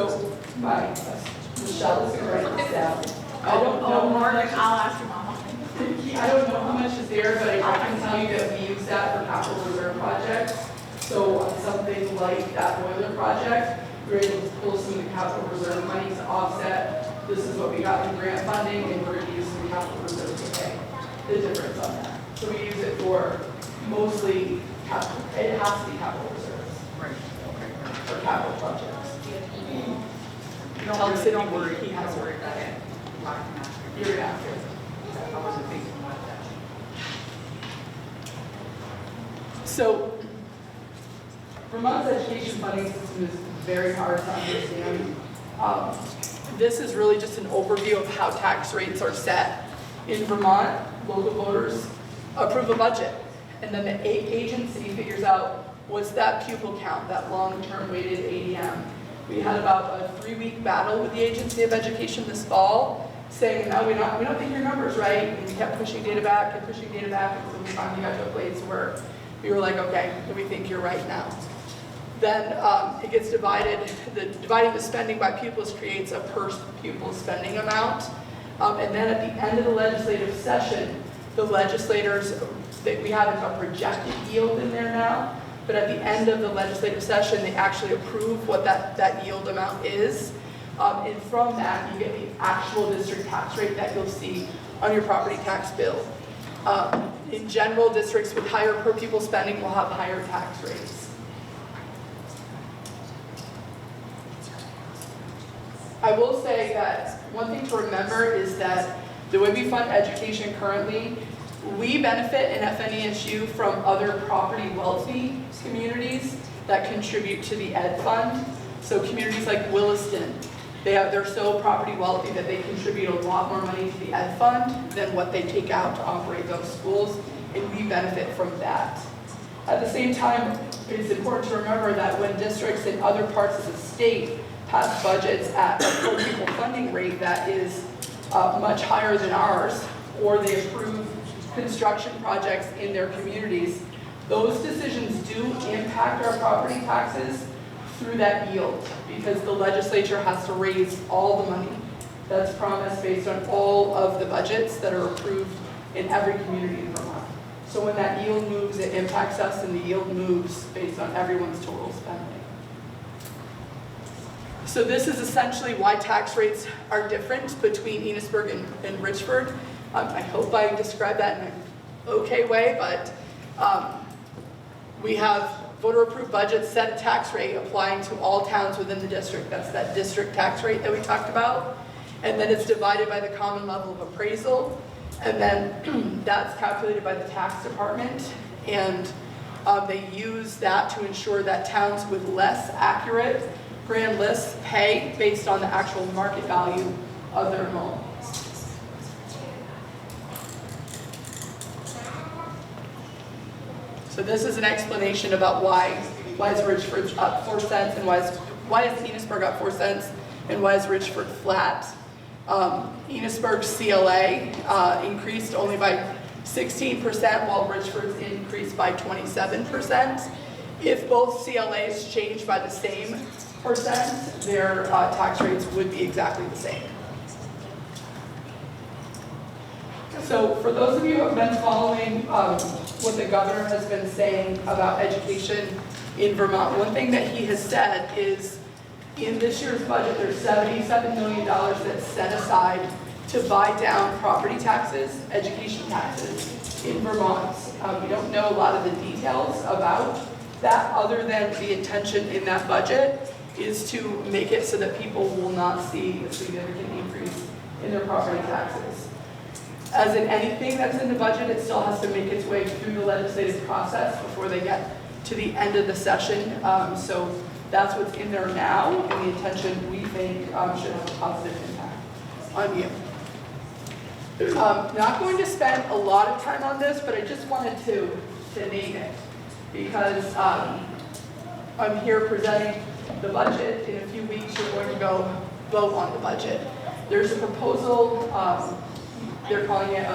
Michelle is going to write this down. I don't know how Morgan, much, I'll ask your mama. I don't know how much is there, but I can tell you that we use that for capital reserve projects. So on something like that boiler project, we're able to pull some of the capital reserve money to offset. This is what we got in grant funding, and we're going to use some capital reserve to pay the difference on that. So we use it for mostly capital, it has to be capital reserves. Right. For capital projects. Don't worry, he has worried about it. Year after. I wasn't thinking about that. So, Vermont's education funding system is very hard to understand. This is really just an overview of how tax rates are set. In Vermont, local voters approve a budget, and then the agency figures out what's that pupil count, that long-term weighted ADM. We had about a 3-week battle with the Agency of Education this fall, saying, no, we don't think your number's right, and we kept pushing data back, and so we finally got to a place where we were like, okay, we think you're right now. Then it gets divided, dividing the spending by pupils creates a per pupil spending amount, and then at the end of the legislative session, the legislators, we have a projected yield in there now, but at the end of the legislative session, they actually approve what that yield amount is. And from that, you get the actual district tax rate that you'll see on your property tax bill. In general, districts with higher per pupil spending will have higher tax rates. I will say that one thing to remember is that the way we fund education currently, we benefit in FNESU from other property wealthy communities that contribute to the ed fund. So communities like Williston, they're so property wealthy that they contribute a lot more money to the ed fund than what they take out to operate those schools, and we benefit from that. At the same time, it's important to remember that when districts in other parts of the state pass budgets at a per pupil funding rate that is much higher than ours, or they approve construction projects in their communities, those decisions do impact our property taxes through that yield, because the legislature has to raise all the money that's promised based on all of the budgets that are approved in every community in Vermont. So when that yield moves, it impacts us, and the yield moves based on everyone's total spending. So this is essentially why tax rates are different between Enosburg and Richford. I hope I described that in an okay way, but we have voter-approved budgets set a tax rate applying to all towns within the district. That's that district tax rate that we talked about. And then it's divided by the common level of appraisal. And then that's calculated by the tax department. And they use that to ensure that towns with less accurate grand lists pay based on the actual market value of their home. So this is an explanation about why is Richford up 4 cents, and why is Enosburg up 4 cents, and why is Richford flat. Enosburg's CLA increased only by 16%, while Richford's increased by 27%. If both CLAs change by the same percent, their tax rates would be exactly the same. So for those of you who have been following what the governor has been saying about education in Vermont. One thing that he has said is in this year's budget, there's $77 million that's set aside to buy down property taxes, education taxes in Vermont. We don't know a lot of the details about that other than the intention in that budget is to make it so that people will not see a significant increase in their property taxes. As in anything that's in the budget, it still has to make its way through the legislative process before they get to the end of the session. So that's what's in there now, and the intention we think should have a positive impact on you. Not going to spend a lot of time on this, but I just wanted to name it because I'm here presenting the budget. In a few weeks, you're going to go vote on the budget. There's a proposal, they're calling it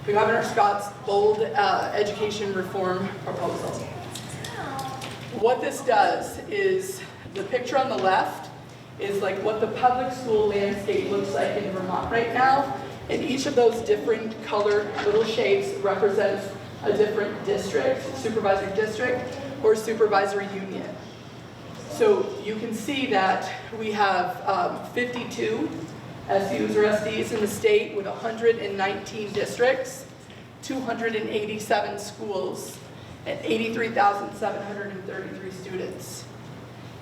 the Governor Scott's bold education reform proposal. What this does is, the picture on the left is like what the public school landscape looks like in Vermont right now. And each of those different colored little shapes represents a different district, supervisory district, or supervisory union. So you can see that we have 52 SUs or SDs in the state with 119 districts, 287 schools, and 83,733 students.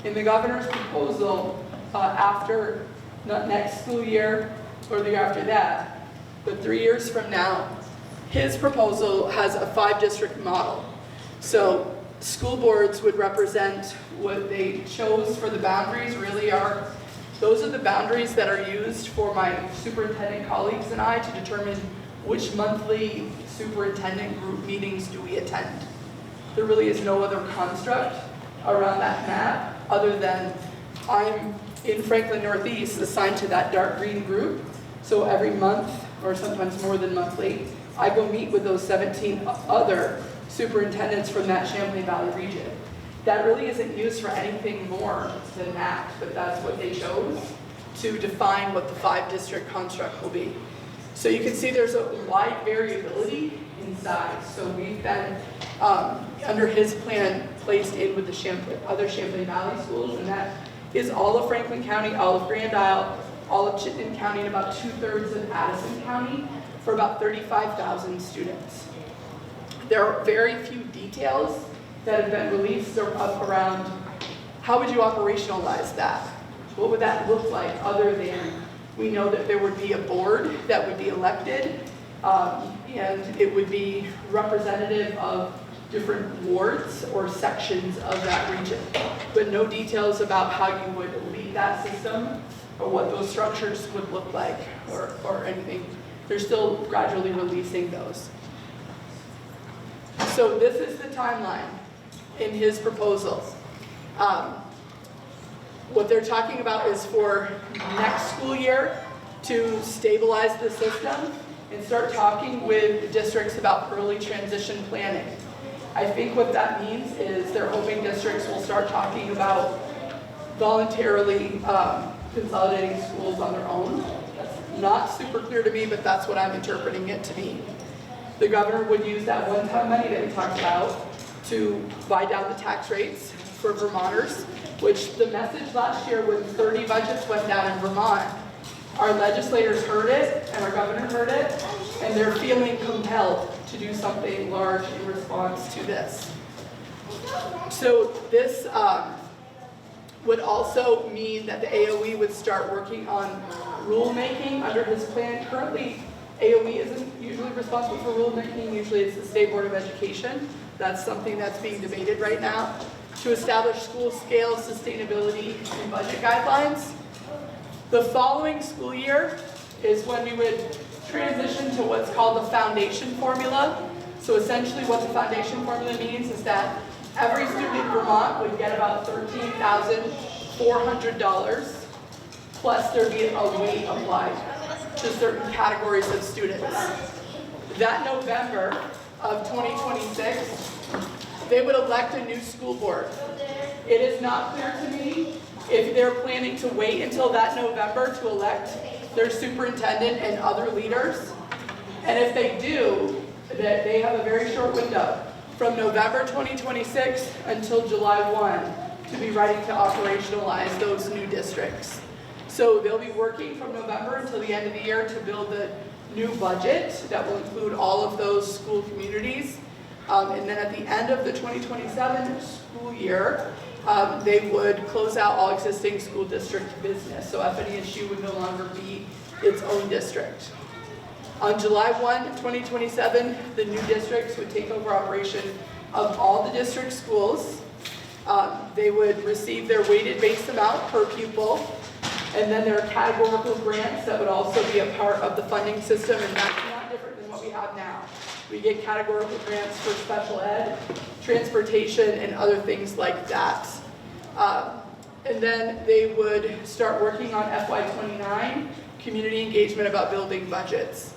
In the governor's proposal, after not next school year or the year after that, but 3 years from now, his proposal has a 5-district model. So school boards would represent what they chose for the boundaries really are. Those are the boundaries that are used for my superintendent colleagues and I to determine which monthly superintendent group meetings do we attend. There really is no other construct around that map other than I'm in Franklin Northeast assigned to that dark green group. So every month, or sometimes more than monthly, I go meet with those 17 other superintendents from that Champlain Valley region. That really isn't used for anything more than that, but that's what they chose to define what the 5-district construct will be. So you can see there's a wide variability in size. So we've been, under his plan, placed in with the other Champlain Valley schools, and that is all of Franklin County, all of Grand Isle, all of Chittenden County, and about 2/3 of Addison County for about 35,000 students. There are very few details that have been released up around how would you operationalize that? What would that look like other than we know that there would be a board that would be elected and it would be representative of different wards or sections of that region, but no details about how you would lead that system or what those structures would look like or anything. They're still gradually releasing those. So this is the timeline in his proposal. What they're talking about is for next school year to stabilize the system and start talking with districts about early transition planning. I think what that means is they're hoping districts will start talking about voluntarily consolidating schools on their own. That's not super clear to me, but that's what I'm interpreting it to be. The governor would use that one-time money that we talked about to buy down the tax rates for Vermonters, which the message last year when 30 budgets went down in Vermont, our legislators heard it and our governor heard it, and they're feeling compelled to do something large in response to this. So this would also mean that the AOE would start working on rulemaking under his plan. Currently, AOE isn't usually responsible for rulemaking. Usually it's the State Board of Education. That's something that's being debated right now. To establish school scale, sustainability, and budget guidelines. The following school year is when we would transition to what's called the foundation formula. So essentially what the foundation formula means is that every student in Vermont would get about $13,400, plus there'd be a weight applied to certain categories of students. That November of 2026, they would elect a new school board. It is not clear to me if they're planning to wait until that November to elect their superintendent and other leaders. And if they do, that they have a very short window from November 2026 until July 1 to be ready to operationalize those new districts. So they'll be working from November until the end of the year to build the new budget that will include all of those school communities. And then at the end of the 2027 school year, they would close out all existing school district business. So FNESU would no longer be its own district. On July 1, 2027, the new districts would take over operation of all the district schools. They would receive their weighted base amount per pupil, and then there are categorical grants that would also be a part of the funding system, and that's not different than what we have now. We get categorical grants for special ed, transportation, and other things like that. And then they would start working on FY29, community engagement about building budgets.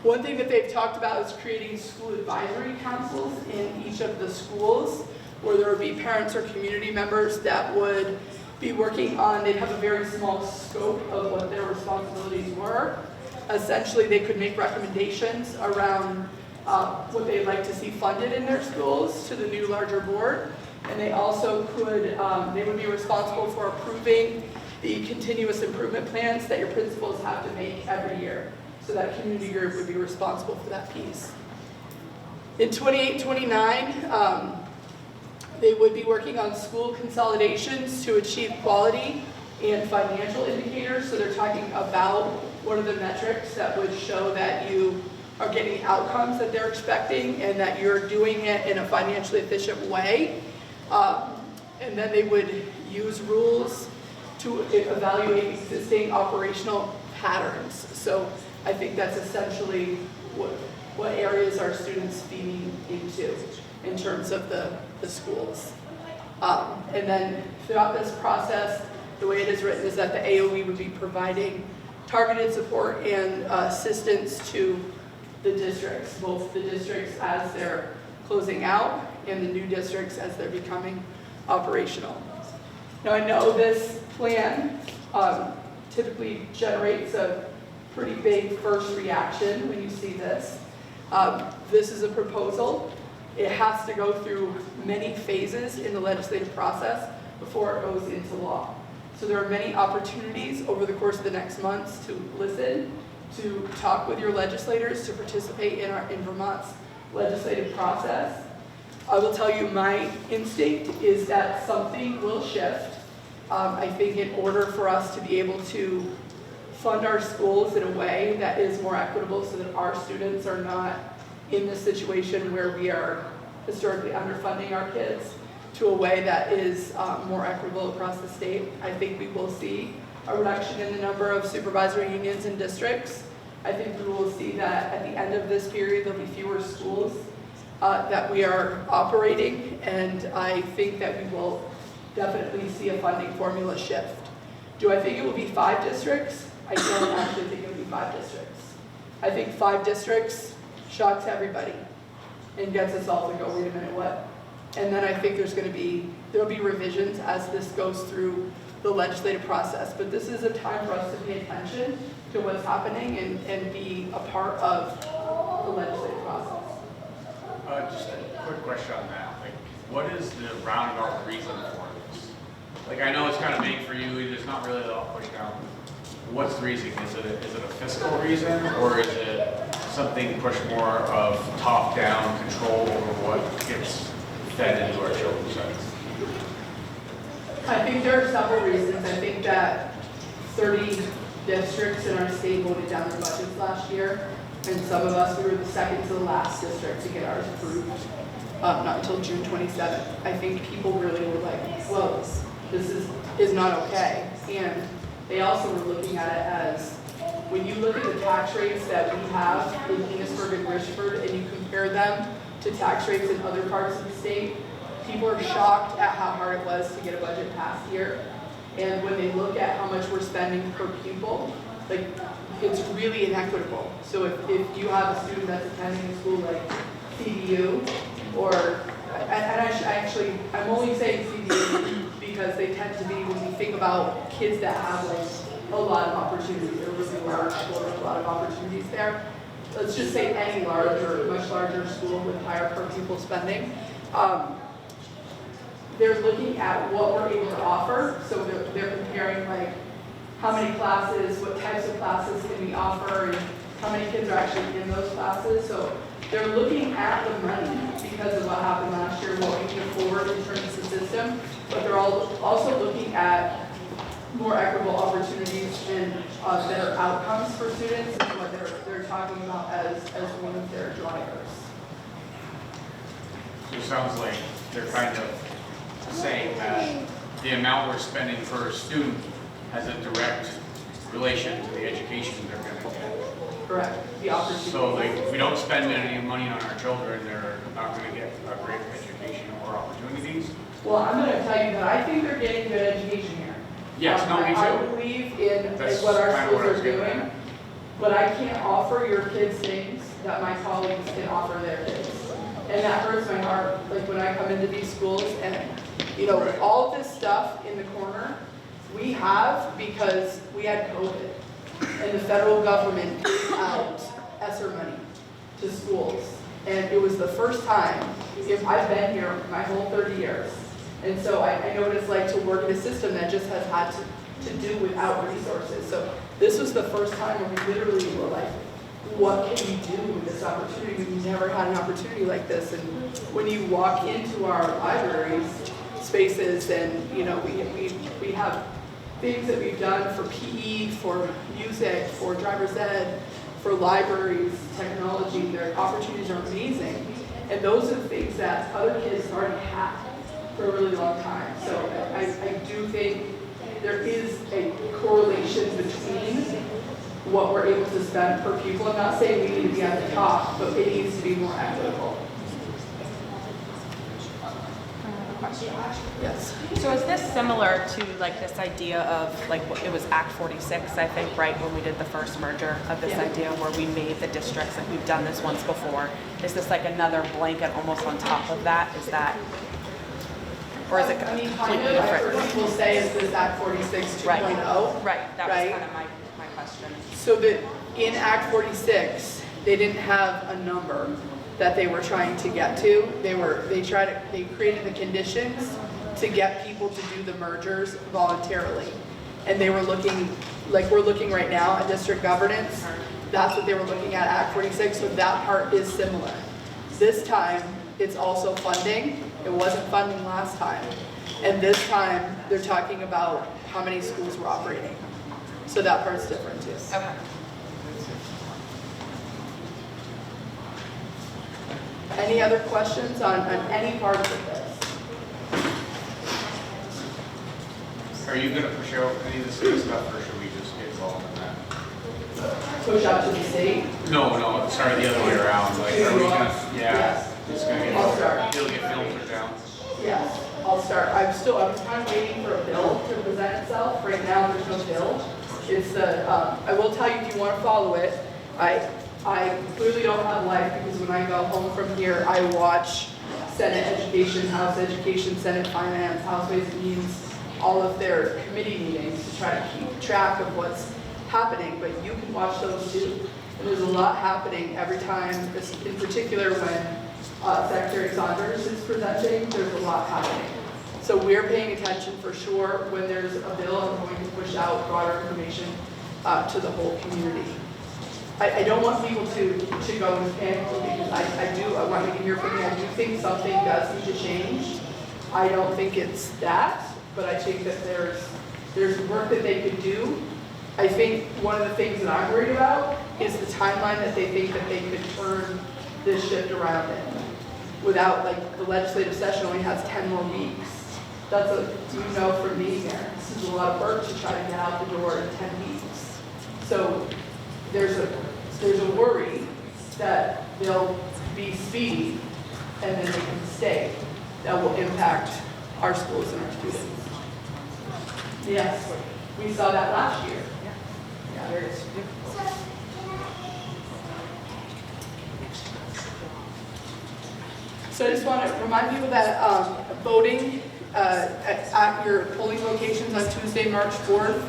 One thing that they've talked about is creating school advisory councils in each of the schools, where there would be parents or community members that would be working on, they'd have a very small scope of what their responsibilities were. Essentially, they could make recommendations around what they'd like to see funded in their schools to the new larger board. And they also could, they would be responsible for approving the continuous improvement plans that your principals have to make every year. So that community group would be responsible for that piece. In 28-29, they would be working on school consolidations to achieve quality and financial indicators. So they're talking about what are the metrics that would show that you are getting outcomes that they're expecting and that you're doing it in a financially efficient way. And then they would use rules to evaluate existing operational patterns. So I think that's essentially what areas are students feeding into in terms of the schools. And then throughout this process, the way it is written is that the AOE would be providing targeted support and assistance to the districts, both the districts as they're closing out and the new districts as they're becoming operational. Now I know this plan typically generates a pretty big first reaction when you see this. This is a proposal. It has to go through many phases in the legislative process before it goes into law. So there are many opportunities over the course of the next months to listen, to talk with your legislators, to participate in Vermont's legislative process. I will tell you my instinct is that something will shift. I think in order for us to be able to fund our schools in a way that is more equitable so that our students are not in this situation where we are historically underfunding our kids, to a way that is more equitable across the state, I think we will see a reduction in the number of supervisory unions and districts. I think we will see that at the end of this period, there'll be fewer schools that we are operating, and I think that we will definitely see a funding formula shift. Do I think it will be 5 districts? I don't actually think it will be 5 districts. I think 5 districts shocks everybody and gets us all to go, wait a minute, what? And then I think there'll be revisions as this goes through the legislative process. But this is a time for us to pay attention to what's happening and be a part of the legislative process. Just a quick question on that. Like, what is the roundabout reason for this? Like, I know it's kind of big for you. There's not really a lot of pushdown. What's the reason? Is it a fiscal reason, or is it something push more of top-down control over what gets fed into our children's heads? I think there are several reasons. I think that 30 districts in our state voted down their budgets last year, and some of us, we were the second to the last district to get ours approved, not until June 27th. I think people really were like, whoa, this is not okay. And they also were looking at it as, when you look at the tax rates that we have in Enosburg and Richford, and you compare them to tax rates in other parts of the state, people are shocked at how hard it was to get a budget passed here. And when they look at how much we're spending per pupil, like, it's really inequitable. So if you have a student that's attending a school like CDU, or, I'm only saying CDU because they tend to be, when we think about kids that have like a lot of opportunities, they're really large schools, a lot of opportunities there. let's just say any larger, much larger school with higher per pupil spending, they're looking at what we're able to offer. So they're comparing like how many classes, what types of classes can we offer, and how many kids are actually in those classes. So they're looking at the money because of what happened last year, what we can afford in terms of the system, but they're also looking at more equitable opportunities and better outcomes for students is what they're talking about as one of their drivers. So it sounds like they're kind of saying that the amount we're spending per student has a direct relation to the education they're going to get. Correct. The opportunity. So like, if we don't spend any money on our children, they're not going to get a great education or opportunities. Well, I'm going to tell you that I think they're getting good education here. Yes, no, me too. I believe in That's what our kind of what I schools was are getting doing, at. but I can't offer your kids things that my colleagues can offer their kids. And that hurts my heart, like when I come into these schools and, you know, Right. all of this stuff in the corner, we have because we had COVID. And the federal government gave out ESSER money to schools. And it was the first time, if I've been here my whole 30 years. And so I know what it's like to work in a system that just has had to do without resources. So this was the first time where we literally were like, what can we do with this opportunity? We've never had an opportunity like this. And when you walk into our libraries spaces and, you know, we have things that we've done for PE, for music, for driver's ed, for libraries, technology, their opportunities are amazing. And those are the things that other kids already had for a really long time. So I do think there is a correlation between what we're able to spend per pupil. I'm not saying we need to be at the top, but it needs to be more equitable. Yes. So is this similar to like this idea of like it was Act 46, I think, right, when we did the first merger of this idea where we made the districts, like we've done this once before. Is this like another blanket almost on top of that? Is that, or is it I mean, completely kind of, I've heard different? people say is this Act 46 2.0. Right, that was Right. kind of my question. So that in Act 46, they didn't have a number that they were trying to get to. They created the conditions to get people to do the mergers voluntarily. And they were looking, like we're looking right now at district governance, that's what they were looking at, Act 46, so that part is similar. This time, it's also funding. It wasn't funding last time. And this time, they're talking about how many schools were operating. So that part's different too. Okay. Any other questions on any part of this? Are you going to push out any of this kind of stuff, or should we just get involved in that? Push out to the state? No, sorry, the other way around. Like, are we going to, Yes. it's going to I'll start. get, it'll get filtered down. Yes, I'll start. I'm kind of waiting for a bill to present itself. Right now, there's no bill. It's the, I will tell you if you want to follow it, I clearly don't have life because when I go home from here, I watch Senate Education, House Education, Senate Finance, House Ways and Means, all of their committee meetings to try to keep track of what's happening, but you can watch those too. And there's a lot happening every time, in particular when Secretary Saunders is presenting, there's a lot happening. So we're paying attention for sure. When there's a bill, I'm going to push out broader information to the whole community. I don't want people to go into panic because I want to hear from you. I do think something does need to change. I don't think it's that, but I think that there's work that they could do. I think one of the things that I'm worried about is the timeline that they think that they could turn this shift around in. Without, like, the legislative session only has 10 more weeks. That's you know from being there. This is a lot of work to try to get out the door in 10 weeks. So there's a worry that they'll be speedy and then they can stay. That will impact our schools and our students. Yes, we saw that last year. Yeah, very significant. So I just want to remind people that voting at your polling locations on Tuesday, March 4th,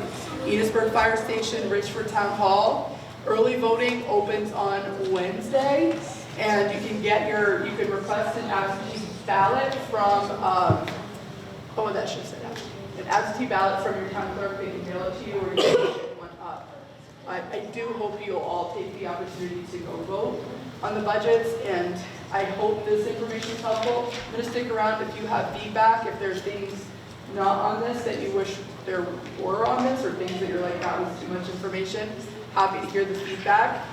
Enosburg Fire Station, Richford Town Hall, Early voting opens on Wednesday, and you can request an absentee ballot from, that should say that. An absentee ballot from your town clerk, they can mail it to you, or you can pick one up. I do hope you'll all take the opportunity to go vote on the budgets, and I hope this information is helpful. I'm gonna stick around if you have feedback, if there's things not on this that you wish there were on this, or things that you're like, that was too much information. Happy to hear the feedback.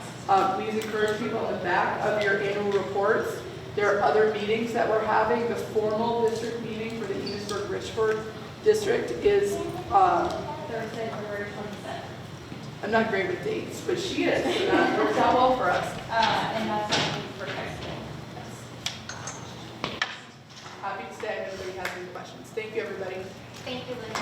Please encourage people on the back of your annual reports. There are other meetings that we're having. The formal district meeting for the Enosburg-Richford district is Thursday, February 27th. I'm not great with dates, but she is, so that works out well for us. And that's for high school. Happy to stay if anybody has any questions. Thank you, everybody. Thank you, Linda.